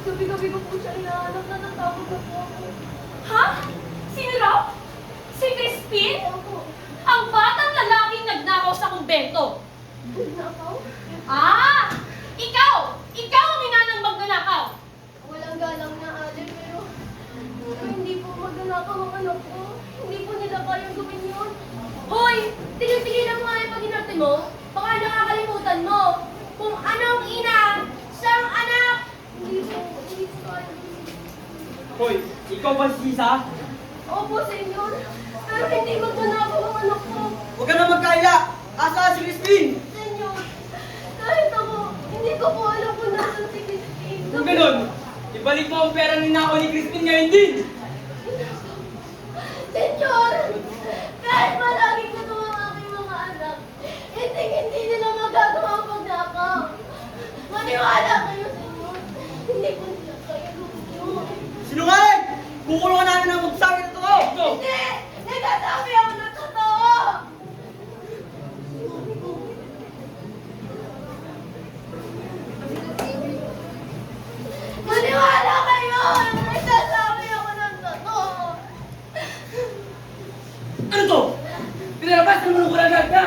Speaker 4: Gabi-gabi ko po siya hinahanap na natawag na po ako.
Speaker 3: Ha? Sino raw? Si Crispin?
Speaker 4: Opo.
Speaker 3: Ang batang lalaking nagnakaw sa kumbento.
Speaker 4: Nakaw?
Speaker 3: Ah! Ikaw! Ikaw ang hinanang magnanakaw!
Speaker 4: Walang galang na ate, pero hindi po magnanakaw ang anak ko. Hindi po nila kayang gawin yun.
Speaker 3: Hoy! Tigil-tigilan mo nga yung pag-inarte mo. Baka nakakalimutan mo kung anong ina siyang anak!
Speaker 4: Hindi po kaya.
Speaker 1: Hoy, ikaw ba si Sisa?
Speaker 4: Opo, senyor. Pero hindi magnanakaw ang anak ko.
Speaker 2: Huwag ka na magkaila! Asa si Crispin?
Speaker 4: Senyor, kahit ako, hindi ko po alam kung nasan si Crispin.
Speaker 1: Kung ganun, ibalik mo ang pera ni Nako ni Crispin ngayon din!
Speaker 4: Senyor, kahit malaging natuwa ang aking mga anak, hindi nila magagawa ang pagnakaw. Maniwala kayo, senyor. Hindi ko nila kaya gawin yun.
Speaker 2: Sinungaling! Kukulungan namin ang magsabi na totoo!
Speaker 1: Ito!
Speaker 4: Hindi! Nagsasabi ako ng totoo! Maniwala kayo! Nagsasabi ako ng totoo!
Speaker 1: Ano to? Pinalabas ng mga kuragat na!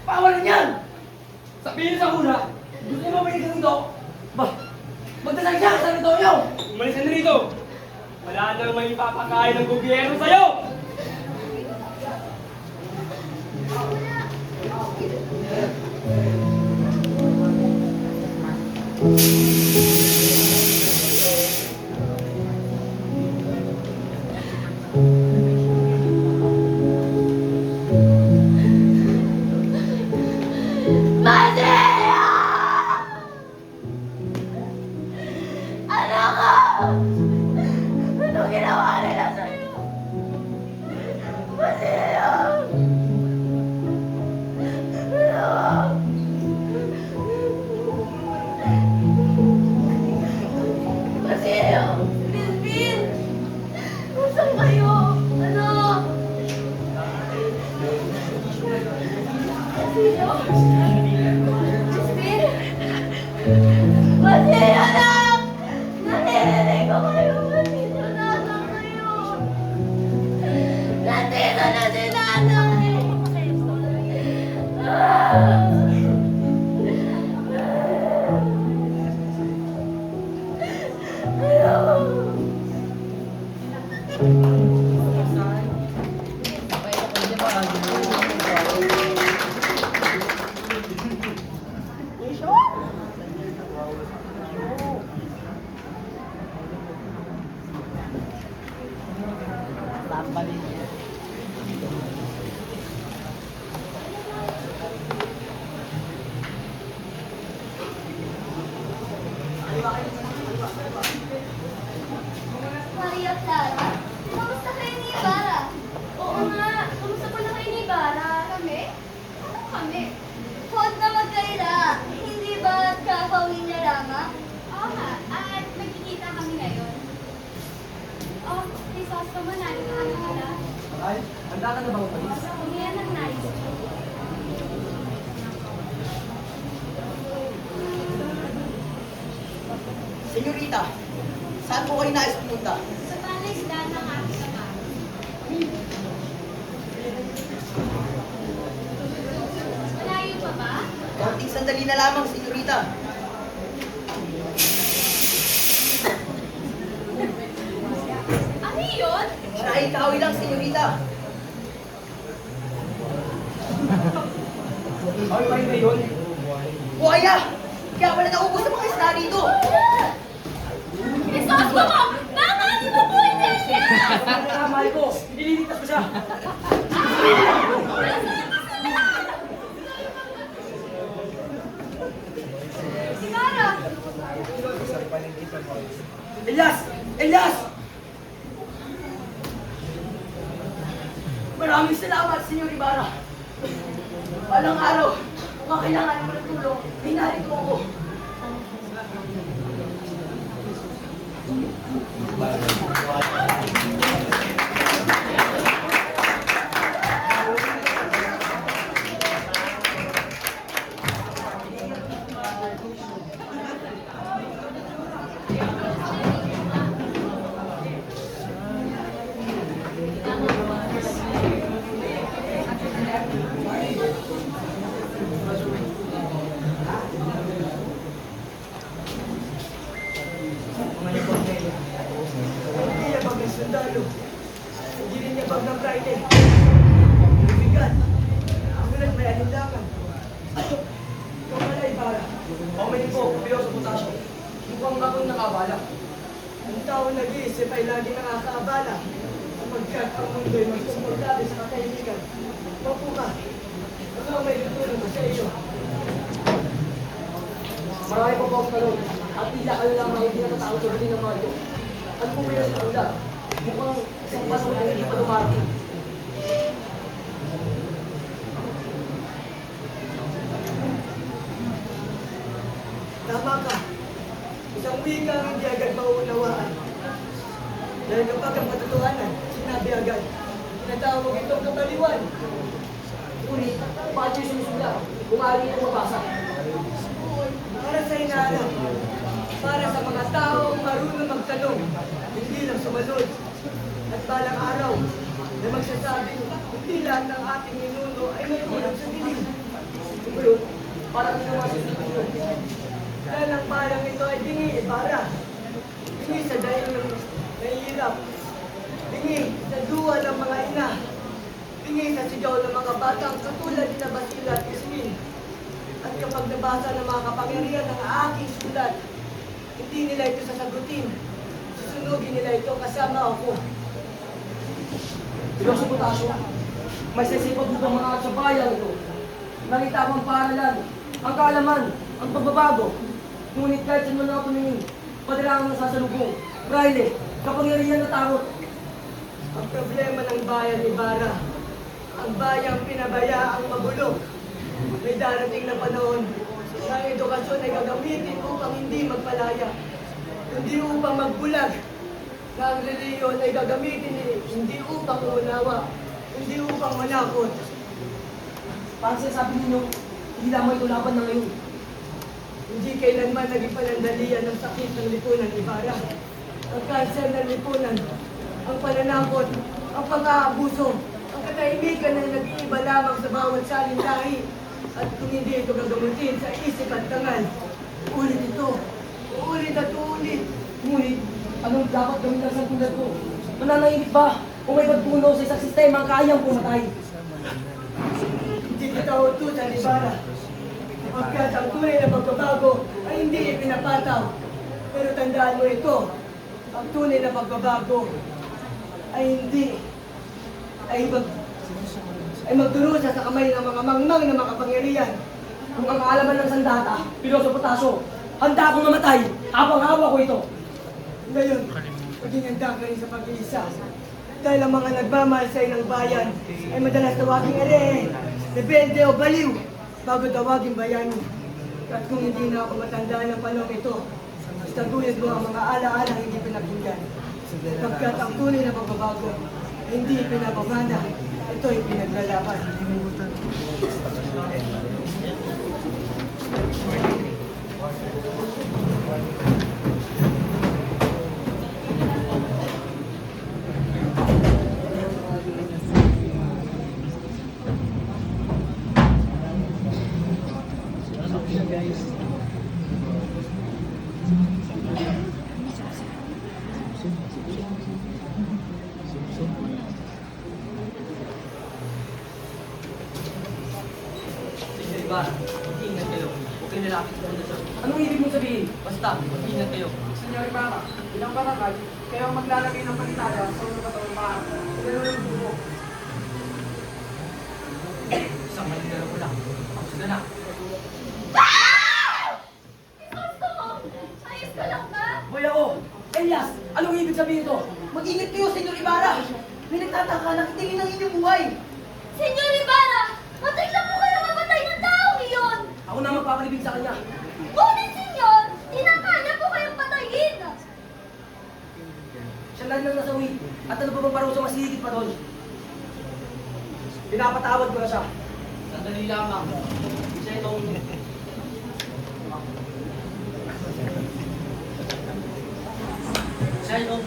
Speaker 1: Pawalan yan! Sabihin sa kuna, gusto mo balik ka rito? Ba, magdasal siya sa rito nyo! Umalis ka na rito! Wala nang may ipapakain ng gobyerno sa'yo!
Speaker 4: Maria! Anak ko! Anong ginawa nila sa'yo? Crispin? Pati anak! Naririnig ko kayo! Nandito na anak kayo! Nandito na si nanay! Maria Clara, kamusta kayo ni Ibarra? Oo nga, kamusta pala kayo ni Ibarra? Kami? Ano kami? Huwag na magkaila. Hindi ba kakawin niya lamang? Oo nga, at magkikita kami ngayon. Oh, Rizos, kamanali ka kami nila.
Speaker 7: Ay, handa ka na ba umalis?
Speaker 4: Umiyan ng nice.
Speaker 2: Senyorita, saan po kayo nais pumunta?
Speaker 4: Sa palaisdaan ng aking ama. Malayo pa ba?
Speaker 2: Kaunting sandali na lamang, senyorita.
Speaker 4: Ano yun?
Speaker 2: Naikawi lang, senyorita.
Speaker 7: Ay, ay na yun.
Speaker 2: Buhaya! Kaya pala naubos sa mga isda dito.
Speaker 3: Rizos, mo! Nakakali mo po yung Delia!
Speaker 1: Ano mahal ko? Ililigtas ko siya.
Speaker 4: Ibarra!
Speaker 1: Elias! Elias!
Speaker 2: Maraming salamat, Senyor Ibarra. Walang araw, kung kailangan mo ng tulong, hinahit mo ako.
Speaker 5: Hindi niya bag ng sundalo. Hindi rin niya bag ng Friday. Bigat. Ako lang may alinlangan. Ikaw pala, Ibarra.
Speaker 7: Pamili po, pero sa putasyo. Mukhang akong nakabala.
Speaker 5: Ang tao nag-iisip ay lagi nakakaabala. Sapagkat ang mundo'y magsuportado sa kakaibigan. Opo ka. Ano ang may tutulong ko sa iyo?
Speaker 7: Marami po po ang tanong. At tila kayo lang mga hindi natatao sa huli ng mga ito. Ano po ba yung sikula? Mukhang isang pasok na hindi pa dumating.
Speaker 5: Tama ka. Isang wika ang hindi agad mauunawaan. Dahil kapag ang katotohanan, sinabi agad. Tinatawag itong kapaliwan.
Speaker 7: Ngunit, paano yung sinusulat? Kung maaari itong mabasa.
Speaker 5: Para sa hinahanap. Para sa mga taong marunong magtanong, hindi lang sumalod. At balang araw, na magsasabing, hindi lahat ng ating ninuno ay may kulang sa dilim.
Speaker 7: Ito yun, parang ginawa sa sinusulat.
Speaker 5: Dahil ang balang ito ay dingi, para. Dingi sa dahil ng nahihirap. Dingi sa duwa ng mga ina. Dingi sa sigaw ng mga batang katulad ni Basila at Ismin. At kapag nabasa ng mga kapangyarihan ng aking sulat, hindi nila ito sasagutin. Susunugin nila ito kasama ako.
Speaker 7: Pero sa putasyo, may sisipag mo bang mga kasabayan ito? Nakita ang paaralan, ang kaalaman, ang pagbabago. Ngunit kahit saan man ako tumingin, padilangan ng sasalubong. Braille, kapangyarihan na takot.
Speaker 5: Ang problema ng bayan ni Bara, ang bayang pinabaya ang magulo. May darating na panahon na ang edukasyon ay gagamitin upang hindi magpalaya, hindi upang magbulag. Na ang reliyon ay gagamitin hindi upang unawa, hindi upang manakot.
Speaker 7: Parang sinasabi ninyo,
Speaker 2: Di lamang ito laban na ngayon. Hindi kailanman naging panandalian ng sakit ng lipunan ni Ibarra. Ang kanser ng lipunan, ang pananakot, ang pang-aabuso, ang katahimikan na nag-iiba lamang sa bawat saling lahi. At kung hindi ito gagamutin sa isip at tangal, ulit ito, ulit at ulit.
Speaker 1: Ngunit, anong dapat gawin ng isang tulad ko? Mananahimik ba? Kung may pagpuno sa isang sistema ang kayang pumatay?
Speaker 2: Hindi kita utusan, Ibarra. Pagkat ang tunay na pagbabago ay hindi ipinapataw. Pero tandaan mo ito, ang tunay na pagbabago ay hindi, ay magdurusa sa kamay ng mga mangmang na makapangyarihan.
Speaker 1: Kung ang kaalaman ng sandata, piloso potasyo, handa akong mamatay habang hawak ko ito.
Speaker 2: Ngayon, maging handa ka rin sa pag-iisa. Dahil ang mga nagmamalasay ng bayan ay madalas tawaging ere, rebelde o baliw bago tawaging bayani. At kung hindi na ako matandaan ng panahon ito, istaguyod mo ang mga alaala hindi pinakinggan. Pagkat ang tunay na pagbabago, hindi pinapamana, ito'y pinaglalaban.
Speaker 6: Diba? Mag-ingat kayo. Huwag kayo nalapit sa kundasyon.
Speaker 1: Anong ibig mong sabihin?
Speaker 6: Basta, mag-ingat kayo.
Speaker 7: Senyor Ibarra, ilang barangay, kayo ang maglalagay ng palitala sa mga katawang bahay. Pero yung bubo.
Speaker 6: Isang malindaro ko lang. Tapos na na.
Speaker 3: Gusto mo? Ayos ka lang ba?
Speaker 1: Hoy ako! Elias! Anong ibig sabihin ito?
Speaker 2: Mag-ingat kayo, Senyor Ibarra! May nagtataka na kitingin ng inyong buhay!
Speaker 3: Senyor Ibarra! Matik lang po kayo mamatay ng taong iyon!
Speaker 1: Ako na magpapalibig sa kanya.
Speaker 3: Ngunit, senyor, tinakaya po kayong patayin!
Speaker 1: Siya lang nang nasawi. At ano pa bang parusa mas higit pa doon? Pinapatawad ko na siya.
Speaker 6: Sandali lamang. Siya itong... Siya itong...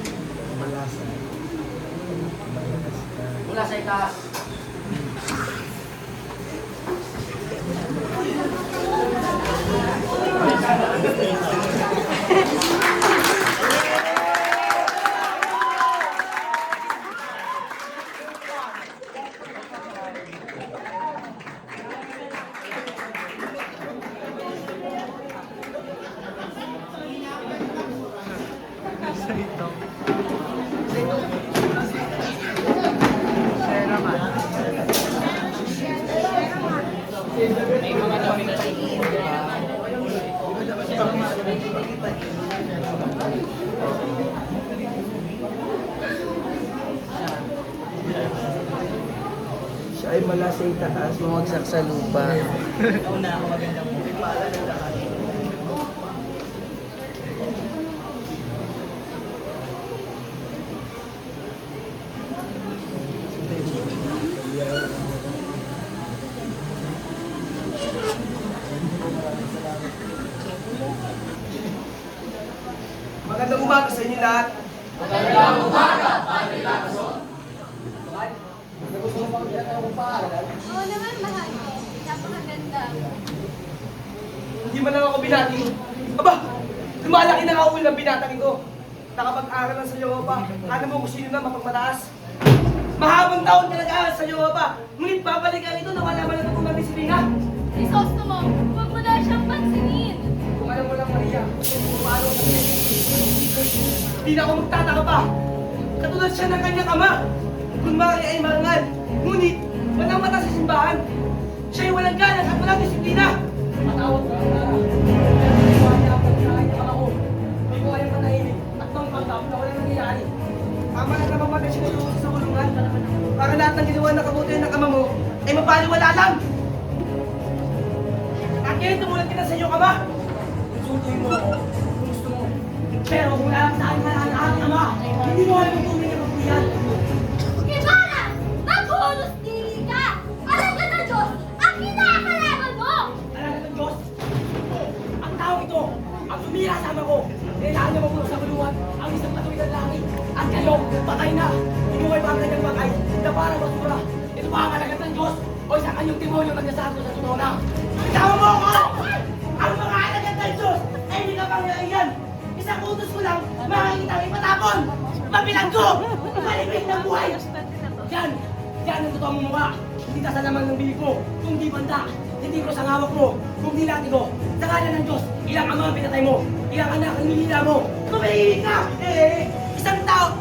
Speaker 6: Mula sa itaas.
Speaker 9: Siya ay mula sa itaas, bumagsak sa lupa.
Speaker 2: Magandang umaga sa inyo lahat.
Speaker 3: Oo naman, mahal ko. Napakaganda.
Speaker 2: Hindi man lang ako binati. Aba, lumalaki na nga ulo ng binatang ito. Nakapag-aral lang sa Europa. Alam mo kung sino na mapagmataas. Mahabang taon ka nag-aaral sa Europa. Ngunit babalikan ito na wala man lang kung magdisiplina.
Speaker 3: Crisostomo, huwag mo na siyang pansinin.
Speaker 2: Kung alam mo lang, Maria, kung paano ang hindi na ako magtataka pa. Katulad siya ng kanyang ama. Kung Maria ay marangal, ngunit walang mata sa simbahan. Siya ay walang galang at walang disiplina.
Speaker 1: Matawad ko ang Lara. Pero wala ako sa kanya ako. Hindi ko kayang manahimik at pangpanggap na walang nangyayari.
Speaker 2: Tama na naman matay siya na sa kulungan. Para lahat ng ginawa na kabutihan ng ama mo ay mapaliwala lang. At ngayon tumulad ka na sa iyong ama.
Speaker 1: Susuin mo ako kung gusto mo. Pero kung alam sa akin na ang aking ama, hindi mo alam kung tunay na magpuyan.
Speaker 3: Ibarra! Maghulos dili ka! Alam ka na Diyos, ang kinakalaban mo!
Speaker 1: Diyos o isang kanyang demonyo nagsasabi sa totoo na. Tama mo ako! Ang mga alagad ng Diyos ay hindi kapangyarihan. Isang utos ko lang, makikita ang ipatapon! Mabilanggo! Malibig ng buhay! Yan! Yan ang totoong mukha! Hindi ka sa laman ng bibig mo, kundi banda! Hindi ko sa ngawak mo, kundi lati ko! Sa ngalan ng Diyos, ilang ama ang pinatay mo! Ilang anak ang nilila mo! Tumihig ka! Isang tao!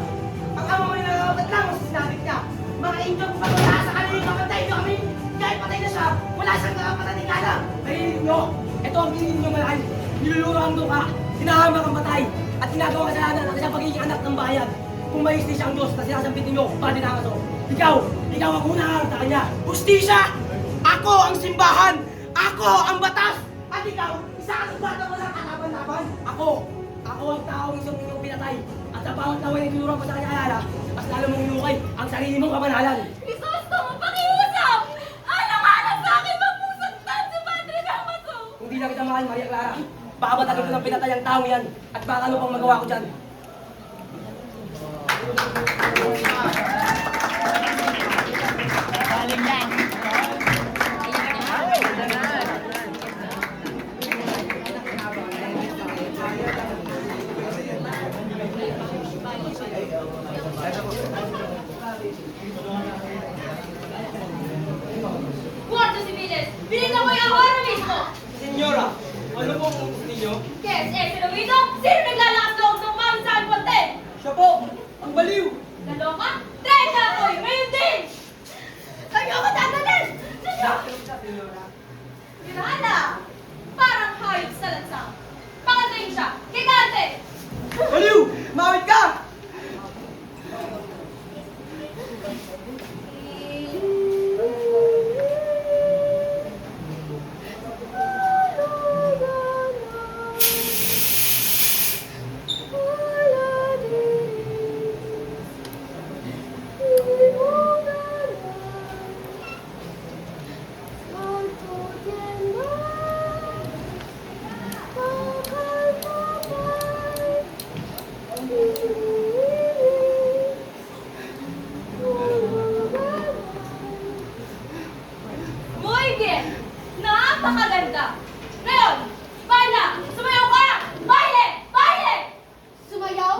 Speaker 1: Ang ama mo yung nangawat lang sa sinabit ka! Mga injong pa wala sa kanilang kapatay nyo kami! Kahit patay na siya, wala siyang nakapatanikala! Narinig nyo? Ito ang giniling nyo malay! Niluluro ang duka! Hinahamak ang patay! At ginagawa kasalanan ang isang pagiging anak ng bayan! Kung may istisya ang Diyos na sinasampitin nyo, bakit nakaso? Ikaw ang unang sa kanya!
Speaker 2: Hustisya! Ako ang simbahan! Ako ang batas!
Speaker 1: At ikaw, isa ka sa batang walang kalaban-laban! Ako ang taong isang inyong pinatay! At sa bawat laway na tinurang ko sa kanya alala, mas lalo mong inukay ang sarili mong kamanalan!
Speaker 3: Gusto mo pakiusap! Alang-alang sa akin magpusagtan si Padre Damaso!
Speaker 1: Kung di na kita mahal, Maria Clara, baka batagin ko ng pinatay ang taong yan at baka ano pang magawa ko dyan.
Speaker 3: Guardia Civiles, binigyan mo yung ahora mismo!
Speaker 1: Senyora, ano pong gusto ninyo?
Speaker 3: Yes, sino dito? Sino naglalakas loob ng mami sa akin konti?
Speaker 1: Siya po, ang baliw!
Speaker 3: Naloka? Dahil na ako'y ngayon din! Kanya ako dadalhin! Ginala! Parang hayop sa lansa. Pakantayin siya! Kikante!
Speaker 1: Baliw! Mawit ka!
Speaker 3: Muy bien! Napakaganda! Ngayon, baila! Sumayaw ka! Baile! Baile!
Speaker 4: Sumayaw?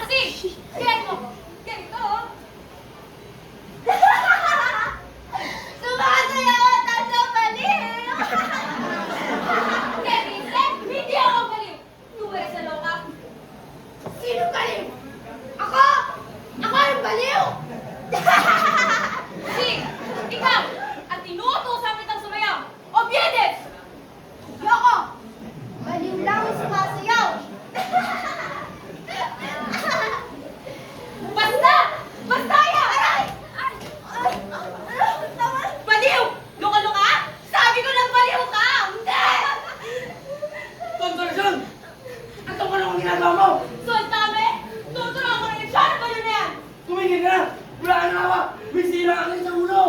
Speaker 3: Si! Ganito! Ganito!
Speaker 4: Sumasayaw at nasa baliw!
Speaker 3: Kevin, hindi ako baliw! Tuwari sa loka!
Speaker 4: Sino baliw? Ako! Ako ang baliw!
Speaker 3: Si! Ikaw! At tinutusan kitang sumayaw! Obiedes!
Speaker 4: Yoko! Baliw lang ang sumasayaw!
Speaker 3: Basta! Basta yan! Aray! Baliw! Luka-luka? Sabi ko lang baliw ka! Hindi!
Speaker 1: Kontorasyon! Ano ka naman ginagawa mo?
Speaker 3: Soltame! Tuturuan ko rin siya! Ano ba yun na yan?
Speaker 1: Tumigil ka na! Wala ka na hawa! May sira ka rin sa ulo!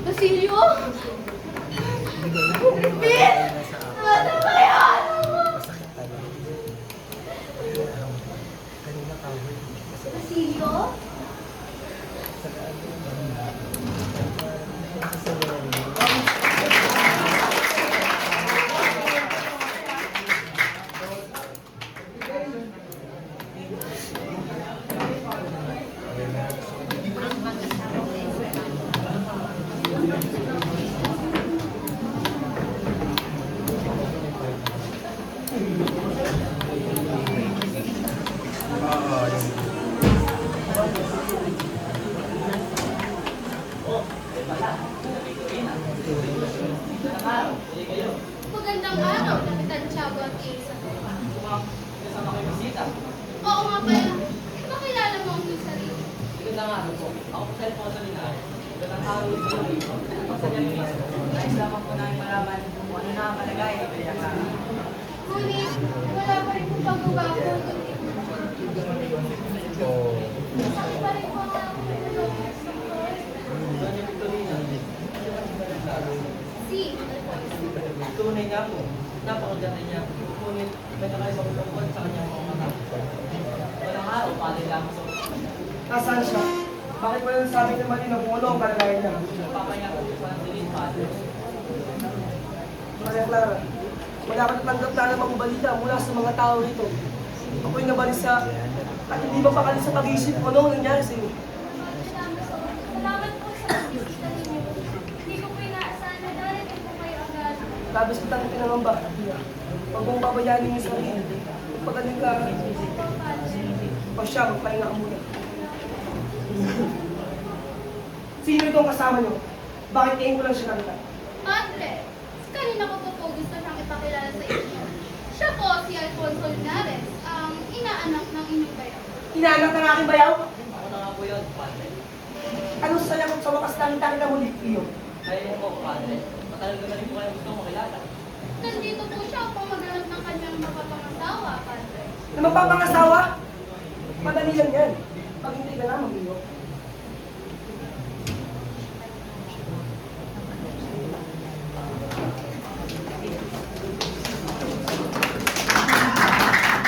Speaker 4: Basilio? Repeat! Ano ba yan? Basilio? Magandang araw, Kapitan Tiago at Ilsa.
Speaker 6: Kasama kayo bisita.
Speaker 4: Oo nga pala. Makilala mo ang iyong sarili.
Speaker 6: Magandang araw po. Ako po sa Alfonso Linares. Magandang araw po sa iyo. Pagsadyan mismo. Nais lamang po namin malaman kung ano na ang kalagay ni Maria Clara.
Speaker 4: Ngunit, wala pa rin po pagbabago. Masakit pa rin po ang aking ulo.
Speaker 6: Doña Victorina.
Speaker 4: Si,
Speaker 6: Tunay nga po. Napakaganda niya. Ngunit may kakaibang lungkot sa
Speaker 8: Padre Damaso.
Speaker 2: Nasaan siya? Bakit wala nasabi ng malinaw kung ano ang kalagayan niya?
Speaker 8: Napapahinga po sa dilim, Padre.
Speaker 2: Maria Clara, wala ka natanggap na namang balita mula sa mga tao rito. Ako'y nabalisa at hindi ba pakali sa pag-iisip kung ano ang nangyari sa iyo.
Speaker 3: Salamat po sa pagbisita ninyo. Hindi ko po inaasahan na darating po kayo agad.
Speaker 2: Labis kitang pinangamba. Huwag mong babayanin yung sarili. Pagaling ka, o siya, magpahinga ka muna. Sino itong kasama niyo? Bakit ngayon ko lang siya nakita?
Speaker 4: Padre, kanina ko po gusto siyang ipakilala sa inyo. Siya po si Alfonso Linares, ang inaanak ng inyong bayaw.
Speaker 2: Inaanak ng aking bayaw?
Speaker 8: Ako na nga po yun, Padre.
Speaker 2: Anong sayang sa wakas lang kita muli, Pio?
Speaker 8: Ayun po, Padre. Matagal ko na rin po kayo gusto makilala.
Speaker 4: Nandito po siya upang maghanap ng kanyang mapapangasawa, Padre.
Speaker 2: Na magpapangasawa? Madali lang yan. Paghintay ka na, mag-iyo.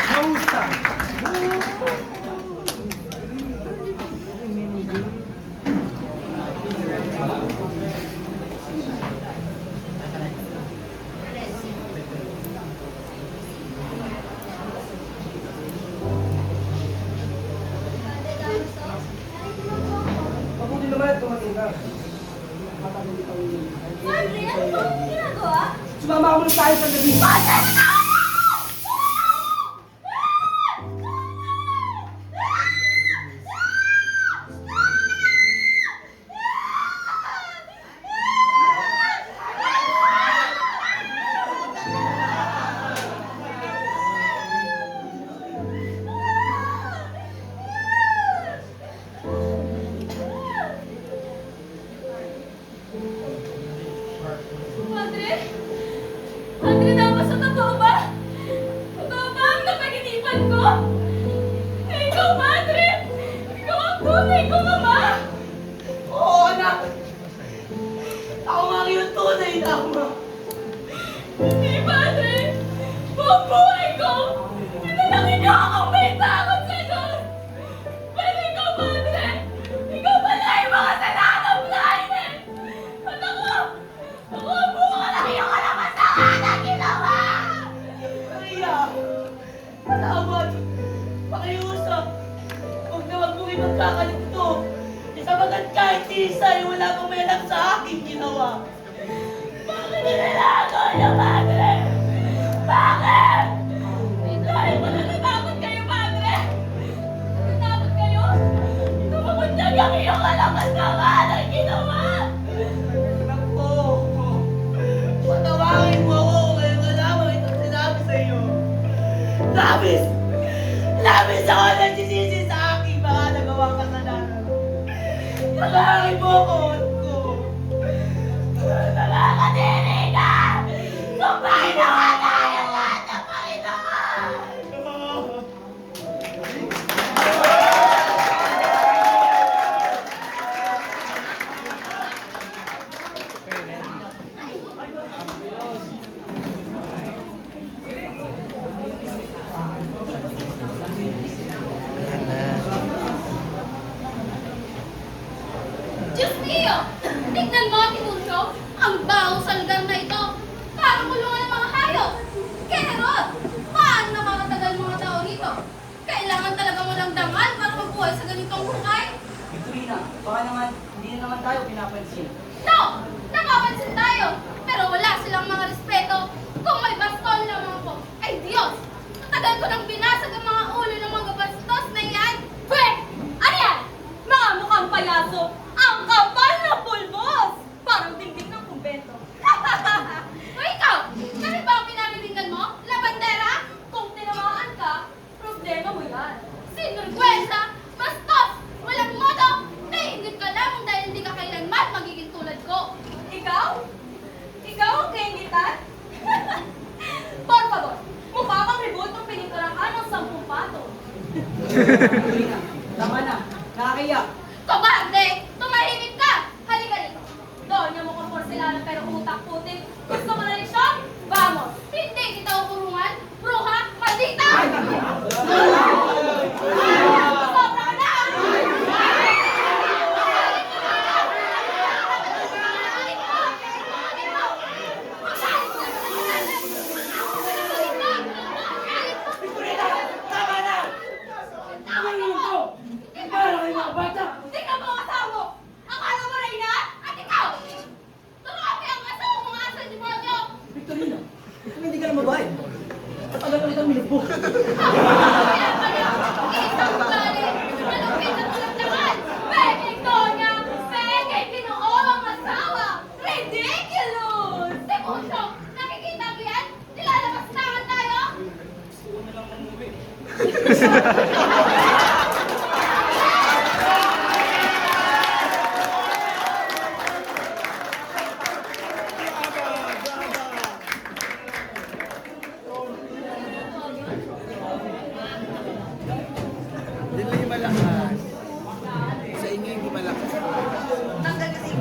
Speaker 2: Kamusta?
Speaker 4: Padre Damaso, narito na po ako.
Speaker 2: Mabuti naman at tumating ka. Mataguli pa rin.
Speaker 3: Padre, ano po ang ginagawa?
Speaker 2: Sumama ka muna tayo sa gabi.
Speaker 3: Padre? Padre Damaso, totoo ba? Totoo ba ang napag-inipan ko? Ikaw, Padre! Ikaw ang tunay kong ama!
Speaker 2: Oo, anak! Ako nga yung tunay na ama.
Speaker 3: Hindi, Padre! Buong buhay ko! Pinalaki niyo akong may takot sa Diyos! Pero ikaw, Padre! Ikaw pala ay mga sanatang blinded! At ako ang bunga ng iyong kalamansakan na ginawa!
Speaker 2: Maria! Patawad! Pakiusap! Huwag na wag mong ipagkakaligto! Isabagat kahit isa ay wala pang may alam sa aking ginawa!
Speaker 3: Bakit nilalako niyo, Padre? Bakit? Dahil ba natatakot kayo, Padre? Natatakot kayo? Tumumundag ang iyong kalamansakan na ginawa!
Speaker 2: Anak ko! Patawagin mo ako ngayon na lamang itong sinabi sa iyo! Labis! Labis ako nagsisisi sa aking mga nagawang kasalanan! Patawagin mo ako, anak ko!
Speaker 3: Nakakadiri ka! Sumpahin na nga tayo lahat ng Panginoon!
Speaker 4: Diyos mio! Tignan mo, Tiburcio! Ang baho sa lugar na ito! Parang kulungan ng mga hayop! Kerot! Paano nakakatagal mga tao rito? Kailangan talaga walang dangal para mabuhay sa ganitong buhay?
Speaker 6: Victorina, baka naman, hindi na naman tayo pinapansin.
Speaker 4: No! Napapansin tayo! Pero wala silang mga respeto. Kung may baston lamang ako, ay Diyos! Matagal ko nang binasag ang mga ulo ng mga bastos na yan!
Speaker 3: Pwe! Ano yan? Mga mukhang payaso! Ang kapal na pulbos! Parang dingding ng kumbento.
Speaker 4: O ikaw! Ano ba ang pinanitingan mo? Labandera?
Speaker 3: Kung tinamaan ka, problema mo yan.
Speaker 4: Sinurgwesa! Bastos! Walang modo! Naiingit ka lamang dahil hindi ka kailanman magiging tulad ko!
Speaker 3: Ikaw? Ikaw ang kaingitan? Por favor, mukha kang reboot ng piniturahan ng 10 pato.
Speaker 6: Victorina, tama na, nakakayak.
Speaker 4: Kobarde! Tumahimik ka! Halika rito! Doon niya mo kung porselana pero utak putin. Gusto mo na leksyon? Vamos! Hindi kita ukurungan! Bruha! Maldita!
Speaker 3: Isang galit, malupit at tulagdakan. Pekeng Donya, pekeng Ginoong asawa. Ridiculous! Si Pusyong, nakikita mo yan? Nilalabas na nga tayo?
Speaker 9: Hindi malakas. Sa inyo hindi malakas.
Speaker 2: Tanggal kasi.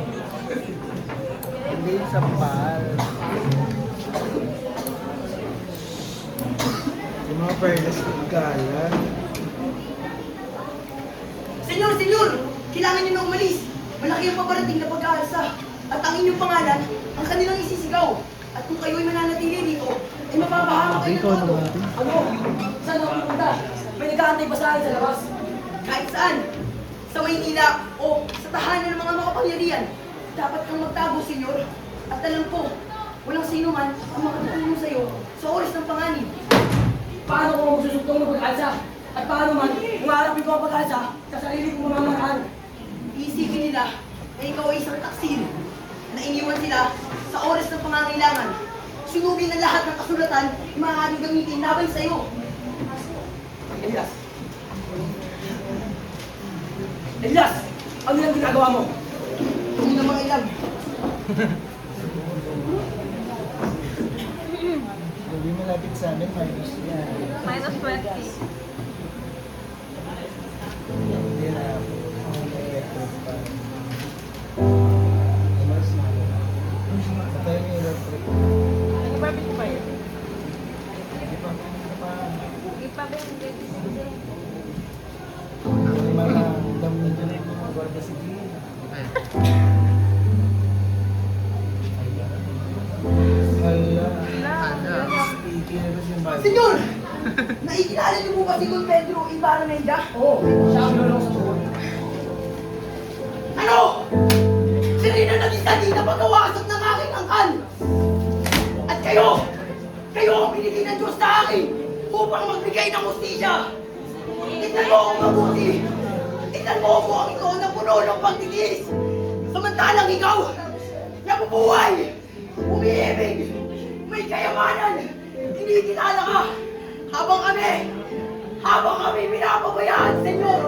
Speaker 9: Hindi yung sampal. Yung mga perlas ng galan.
Speaker 2: Senyor! Kailangan niyo na umalis. Malaki ang paparating na pag-aalsa. At ang inyong pangalan, ang kanilang isisigaw. At kung kayo'y mananatili dito, ay mapapahamak kayo ng todo.
Speaker 6: Ano? Saan ako pupunta? May nag-aantay ba sa akin sa labas?
Speaker 2: Kahit saan. Sa Maynila o sa tahanan ng mga makapangyarihan. Dapat kang magtago, senyor. At alam ko, walang sino man ang makatulong sa'yo sa oras ng panganib.
Speaker 6: Paano ko magsusuktong ng pag-alsa? At paano man, kung harapin ko ang pag-alsa, sa sarili kong mamamaraan?
Speaker 2: Iisipin nila na ikaw ay isang taksil na iniwan sila sa oras ng pangangailangan. Sunugin ang lahat ng kasulatan na maaaring gamitin laban sa'yo.
Speaker 6: Elias! Elias! Ano yung ginagawa mo?
Speaker 2: Hindi na mga ilang.
Speaker 9: Hindi malapit sa amin, minus yan.
Speaker 3: Minus 20.
Speaker 9: Hindi na. Electric pa. Mas patay yung electric.
Speaker 3: Ipabit ko ba yun?
Speaker 9: Hindi pa.
Speaker 3: Ipabit ko yun.
Speaker 9: Yung mga dami dyan yung mga guarda civil. Hala. Speaking na kasi yung bata.
Speaker 2: Senyor! Naikilala niyo po ba si Don Pedro Ibarra-Menda?
Speaker 6: Oo, siya ang lulong sa tuhod.
Speaker 2: Ano? Si Rina naging na pagkawasak ng aking angkan! At kayo! Kayo ang binigay ng Diyos sa akin upang magbigay ng hustisya! Tignan mo akong mabuti! Tignan mo ako ang ikaw na puno ng pagtitis! Samantalang ikaw, nabubuhay! Umiibig! May kayamanan! Hindi kilala ka! Habang kami pinapabayaan, Senyor!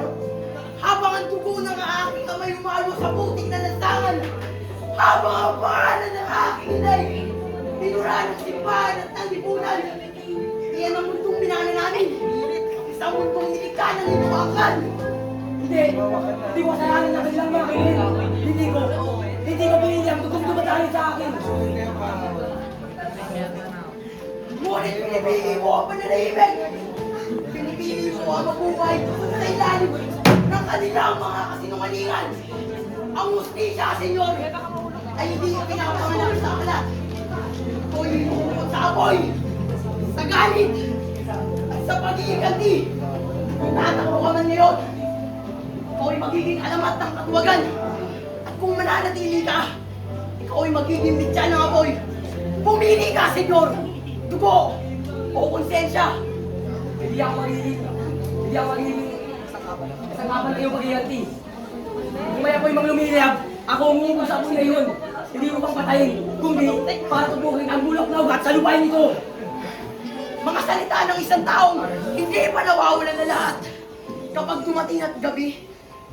Speaker 2: Habang ang dugo ng aking kamay umalo sa putik na lansangan! Habang ang pangalan ng aking inay binura ng simbahan at ng lipunan! Iyan ang mundong binana namin! Isang mundong nilikha ng inuwakan!
Speaker 6: Hindi ko kasalanan na kanilang mga kainin. Hindi ko pinili ang dugong dumadali sa akin.
Speaker 2: Ngunit pinipili mo ang pananahimik! Pinipili mo ang mabuhay sa ilalim ng kanilang mga kasinungalingan! Ang hustisya, Senyor, ay hindi pinapanganak sa kalat! Ito'y inuukot sa apoy, sa galit, at sa pag-iiganti! Kung tatakbo ka man ngayon, ikaw ay magiging alamat ng katuwagan! At kung mananatili ka, ikaw ay magiging mitya ng apoy! Pumili ka, Senyor! Dugo o konsensya!
Speaker 6: Hindi ako magiging kasangkapan ng iyong pag-iyanti. Kung may apoy mang lumiliyab, ako ang umupo sa apoy na yun. Hindi ko pang patayin, kundi para tubukin ang bulok na ugat sa lupain nito.
Speaker 2: Mga salita ng isang taong hindi pa nawawala na lahat. Kapag dumating at gabi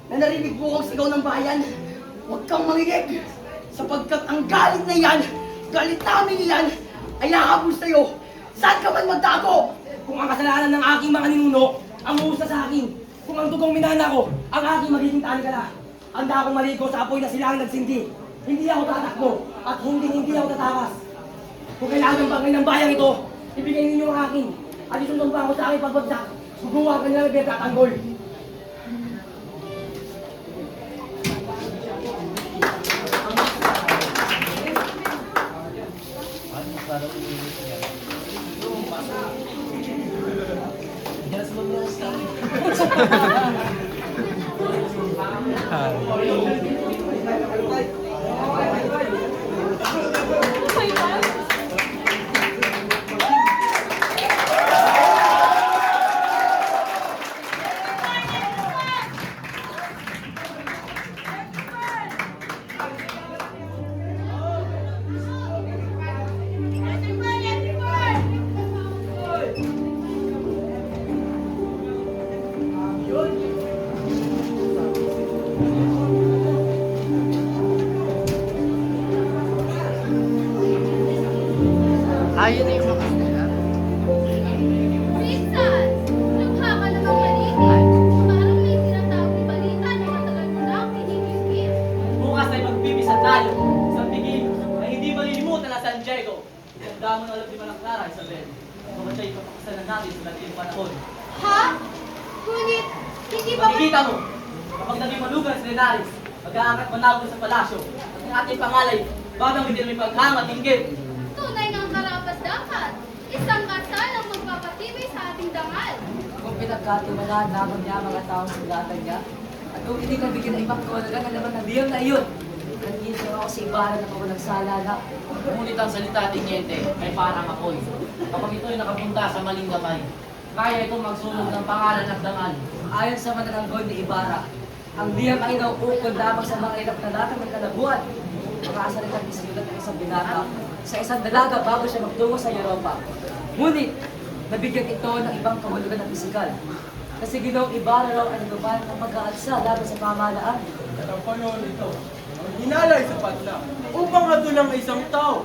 Speaker 2: na narinig mo ang sigaw ng bayan, huwag kang mangigig. Sapagkat ang galit na yan, galit namin yan, ay hahabol sa'yo. Saan ka man magtago?
Speaker 6: Kung ang kasalanan ng aking mga ninuno ang muusa sa akin, kung ang dugong minana ko ang aking magiging talikala, handa akong maligo sa apoy na sila ang nagsindi. Hindi ako tatakbo at hindi ako tatakas. Kung kailangan bagay ng bayang ito, ibigay ninyo ang akin at isusumpang ko sa aking pagbagsak. Gugawa ka nila ng beta at anggol.
Speaker 2: Ayun na yung mga nila.
Speaker 4: Princess! Lukha ka namang malinis. Parang may tinatawag balita na matagal mo na ang pinigigil.
Speaker 8: Bukas ay magbibisan tayo sa tigil ay hindi malilimutan na San Diego. Ganda mo na alam di Manang Clara, Isabel. Mga siya'y papakasalan natin sa dating panahon.
Speaker 4: Ha? Ngunit, hindi ba
Speaker 8: Makikita mo, kapag naging malugan si Renaris, mag-aangat manago sa palasyo, at ang ating pangalay, babang hindi na may paghangat inggit.
Speaker 4: tunay ng karapat-dapat? Isang kasal ang magpapatibay sa ating dangal.
Speaker 6: Kung pinagkatiwalaan naman niya ang mga taong sugatan niya, at kung hindi ka bigyan ng ibang kawalagan na naman ang biyang na iyon, nandito ako si Ibarra na kawalang sala na.
Speaker 8: Ngunit ang salita ating niente ay parang apoy. Kapag ito'y nakapunta sa maling gamay, kaya itong magsulog ng pangalan at dangal.
Speaker 6: Ayon sa manananggoy ni Ibarra, ang diyang ay nauukol lamang sa mga ilap na latang ng kalabuan. Makasalit ang isinulat ng isang binata sa isang dalaga bago siya magtungo sa Europa. Ngunit, nabigyan ito ng ibang kahulugan at pisikal. Kasi Ginoong Ibarra raw ay nagabahan ng pag-aalsa laban sa pamahalaan.
Speaker 5: At ang panahon ito, ang hinalay sapat na upang hatulang isang tao.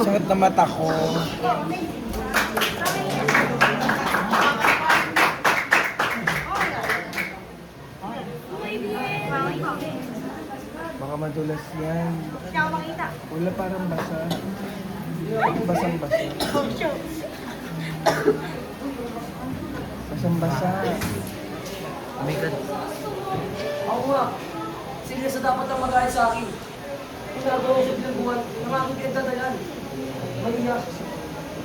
Speaker 9: Sakit na mata ko. Baka madulas yan. Wala parang basa. Basang-basa. Basang-basa. Oh my God.
Speaker 6: Ako nga, sila sa dapat ang mag sa akin. Ginagawa sa pinagbuwan ng aking pinagdadalan. Mahiya.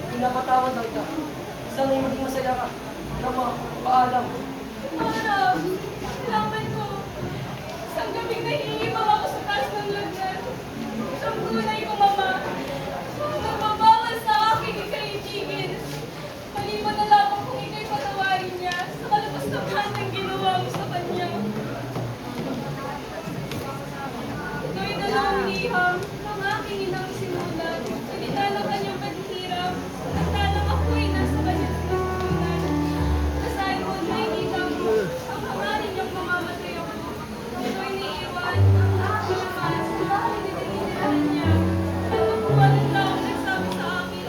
Speaker 6: Pinapatawad lang kita. Sana ay maging masaya ka. Nama, paalam.
Speaker 3: Parang, kailangan ko. Isang gabing naiibaw ako sa taas ng lagyan. Isang tunay kong ama. Nagbabawal sa aking ikaibigin. Maliban na lamang kung ika'y patawarin niya sa kalabas-laban ng ginawa mo sa kanya. Ito'y dalawang liham ng aking inang sinulat. Sa gitna ng kanyang paghihirap, at talang ako'y nasa kanyang sinusunan. Nasahin mo na ikita mo ang hangarin niyang mamamatay ako. Ito'y naiiwan ang aking naman sa bahay na tinitirahan niya. At magpuwalan lang ang nagsabi sa akin.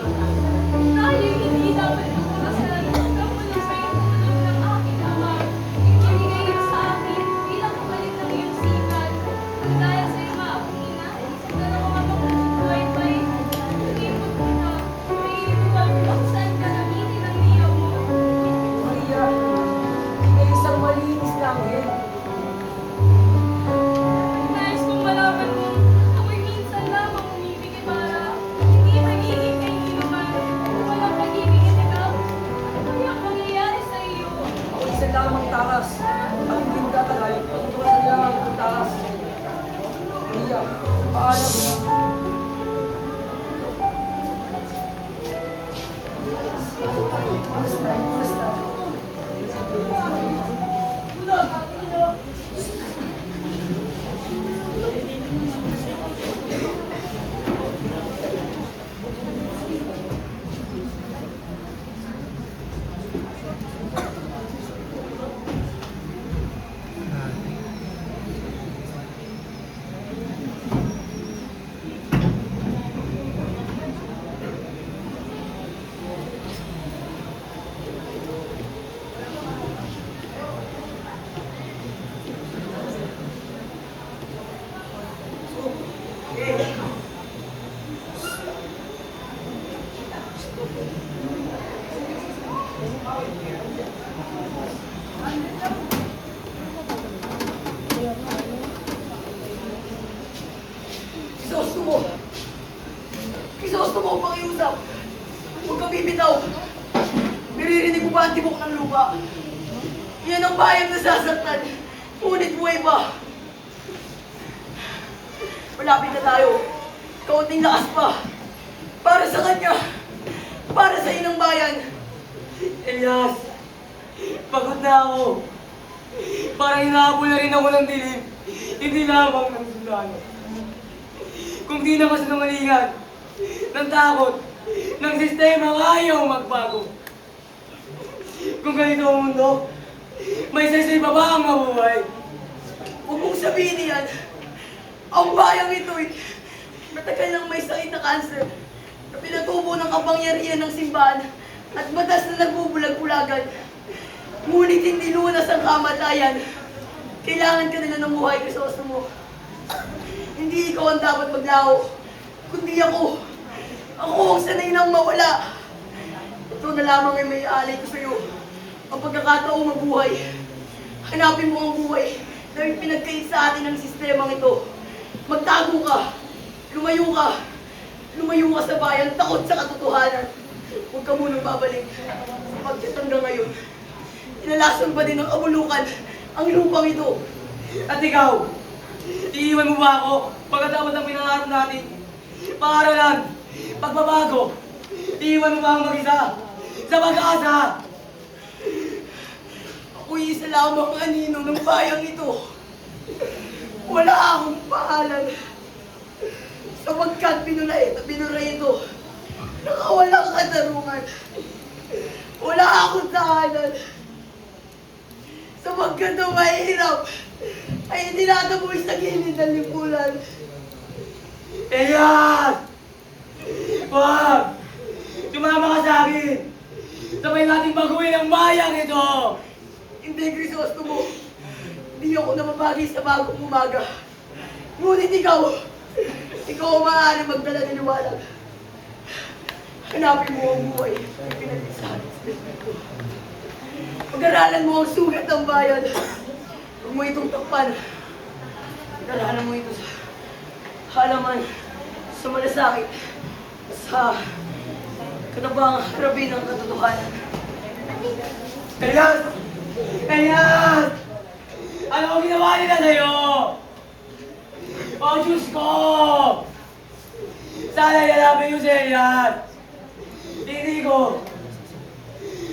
Speaker 3: Tayo'y hindi dapat magpakasal. Ang walang may tulong ng aking ama. Ibinigay niya sa akin bilang kapalit ng iyong sikat. At dahil sa iyo akong ina, na nakakapag buhay-buhay, nag-iipot kita. Naiiwan kung saan ka namitin ang liyaw mo.
Speaker 6: Mahiya. May isang malinis lang eh.
Speaker 3: Nais kong malaman mo, ako'y minsan lamang umibig para hindi magiging kainuman. Walang pag-ibig ikaw. Ano yung mangyayari sa iyo?
Speaker 6: Ako isa lamang takas. Ang hindi magtatagal, patutuwasan lamang ang takas. Mahiya. Paalam. Basta.
Speaker 2: Kisosto mo! Kisosto mo upang iusap! Huwag kang bibitaw! Naririnig mo ba ang tibok ng lupa? Yan ang bayang nasasaktan! Ngunit buhay pa! Malapit na tayo! Kaunting lakas pa! Para sa kanya! Para sa inang bayan!
Speaker 1: Elias, pagod na ako. Parang hinahabol na rin ako ng dilim. Hindi lamang ng sulano. Kung di na masinungalingan, ng takot, ng sistema ayaw magbago. Kung ganito ang mundo, May isa ba ang mabuhay?
Speaker 2: Huwag mong sabihin yan. Ang bayang ito'y matagal nang may sakit na kanser na pinatubo ng kapangyarihan ng simbahan at batas na nagbubulag-bulagan. Ngunit hindi lunas ang kamatayan. Kailangan ka nila ng buhay, Crisostomo. Hindi ikaw ang dapat maglaho, kundi ako. Ako ang sanay nang mawala. Ito na lamang ay may alay ko sa'yo. Ang pagkakataong mabuhay. Hanapin mo ang buhay na pinagkait sa atin ng sistemang ito. Magtago ka. Lumayo ka. Lumayo ka sa bayan, takot sa katotohanan. Huwag ka munang babalik. Sapagkat hanggang ngayon, inalasan pa din ng kabulukan ang lupang ito.
Speaker 1: At ikaw, iiwan mo ba ako pagkatapos ng pinangarap natin? Paaralan, pagbabago, iiwan mo ba ang mag-isa sa pag-asa?
Speaker 2: Ako'y isa lamang anino ng bayang ito. Wala akong pangalan. Sapagkat binuray ito. Nakawalang katarungan. Wala akong tahanan. Sapagkat ang mahirap ay tinataboy sa gilid ng lipunan.
Speaker 1: Elias! Wag! Tumama ka sa akin! Sabay natin baguhin ang bayang ito!
Speaker 2: Hindi, Crisostomo. Hindi ako namabagay sa bagong umaga. Ngunit ikaw ang maaari magdala ng liwanag. Hanapin mo ang buhay na pinag-isahan sa Espiritu. Pag-aralan mo ang sugat ng bayan. Huwag mo itong takpan. Pag-aralan mo ito sa halaman, sa malasakit, sa katabang harapin ng katotohanan.
Speaker 1: Elias! Elias! Ano ang ginawa nila sa'yo? Oh, Diyos ko! Sana ilalapin yung si Elias!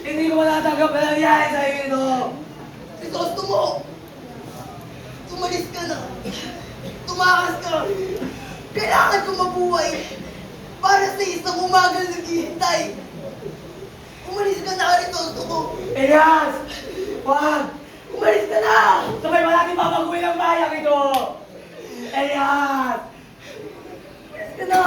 Speaker 1: Hindi ko matatanggap na nangyari sa'yo ito!
Speaker 2: Crisostomo! Tumalis ka na! Tumakas ka! Kailangan ko mabuhay para sa isang umagang naghihintay! Umalis ka na, Crisostomo!
Speaker 1: Elias! Wag!
Speaker 2: Umalis ka na!
Speaker 1: Sabay ba natin babaguhin ang bayang ito? Elias!
Speaker 2: Umalis ka na!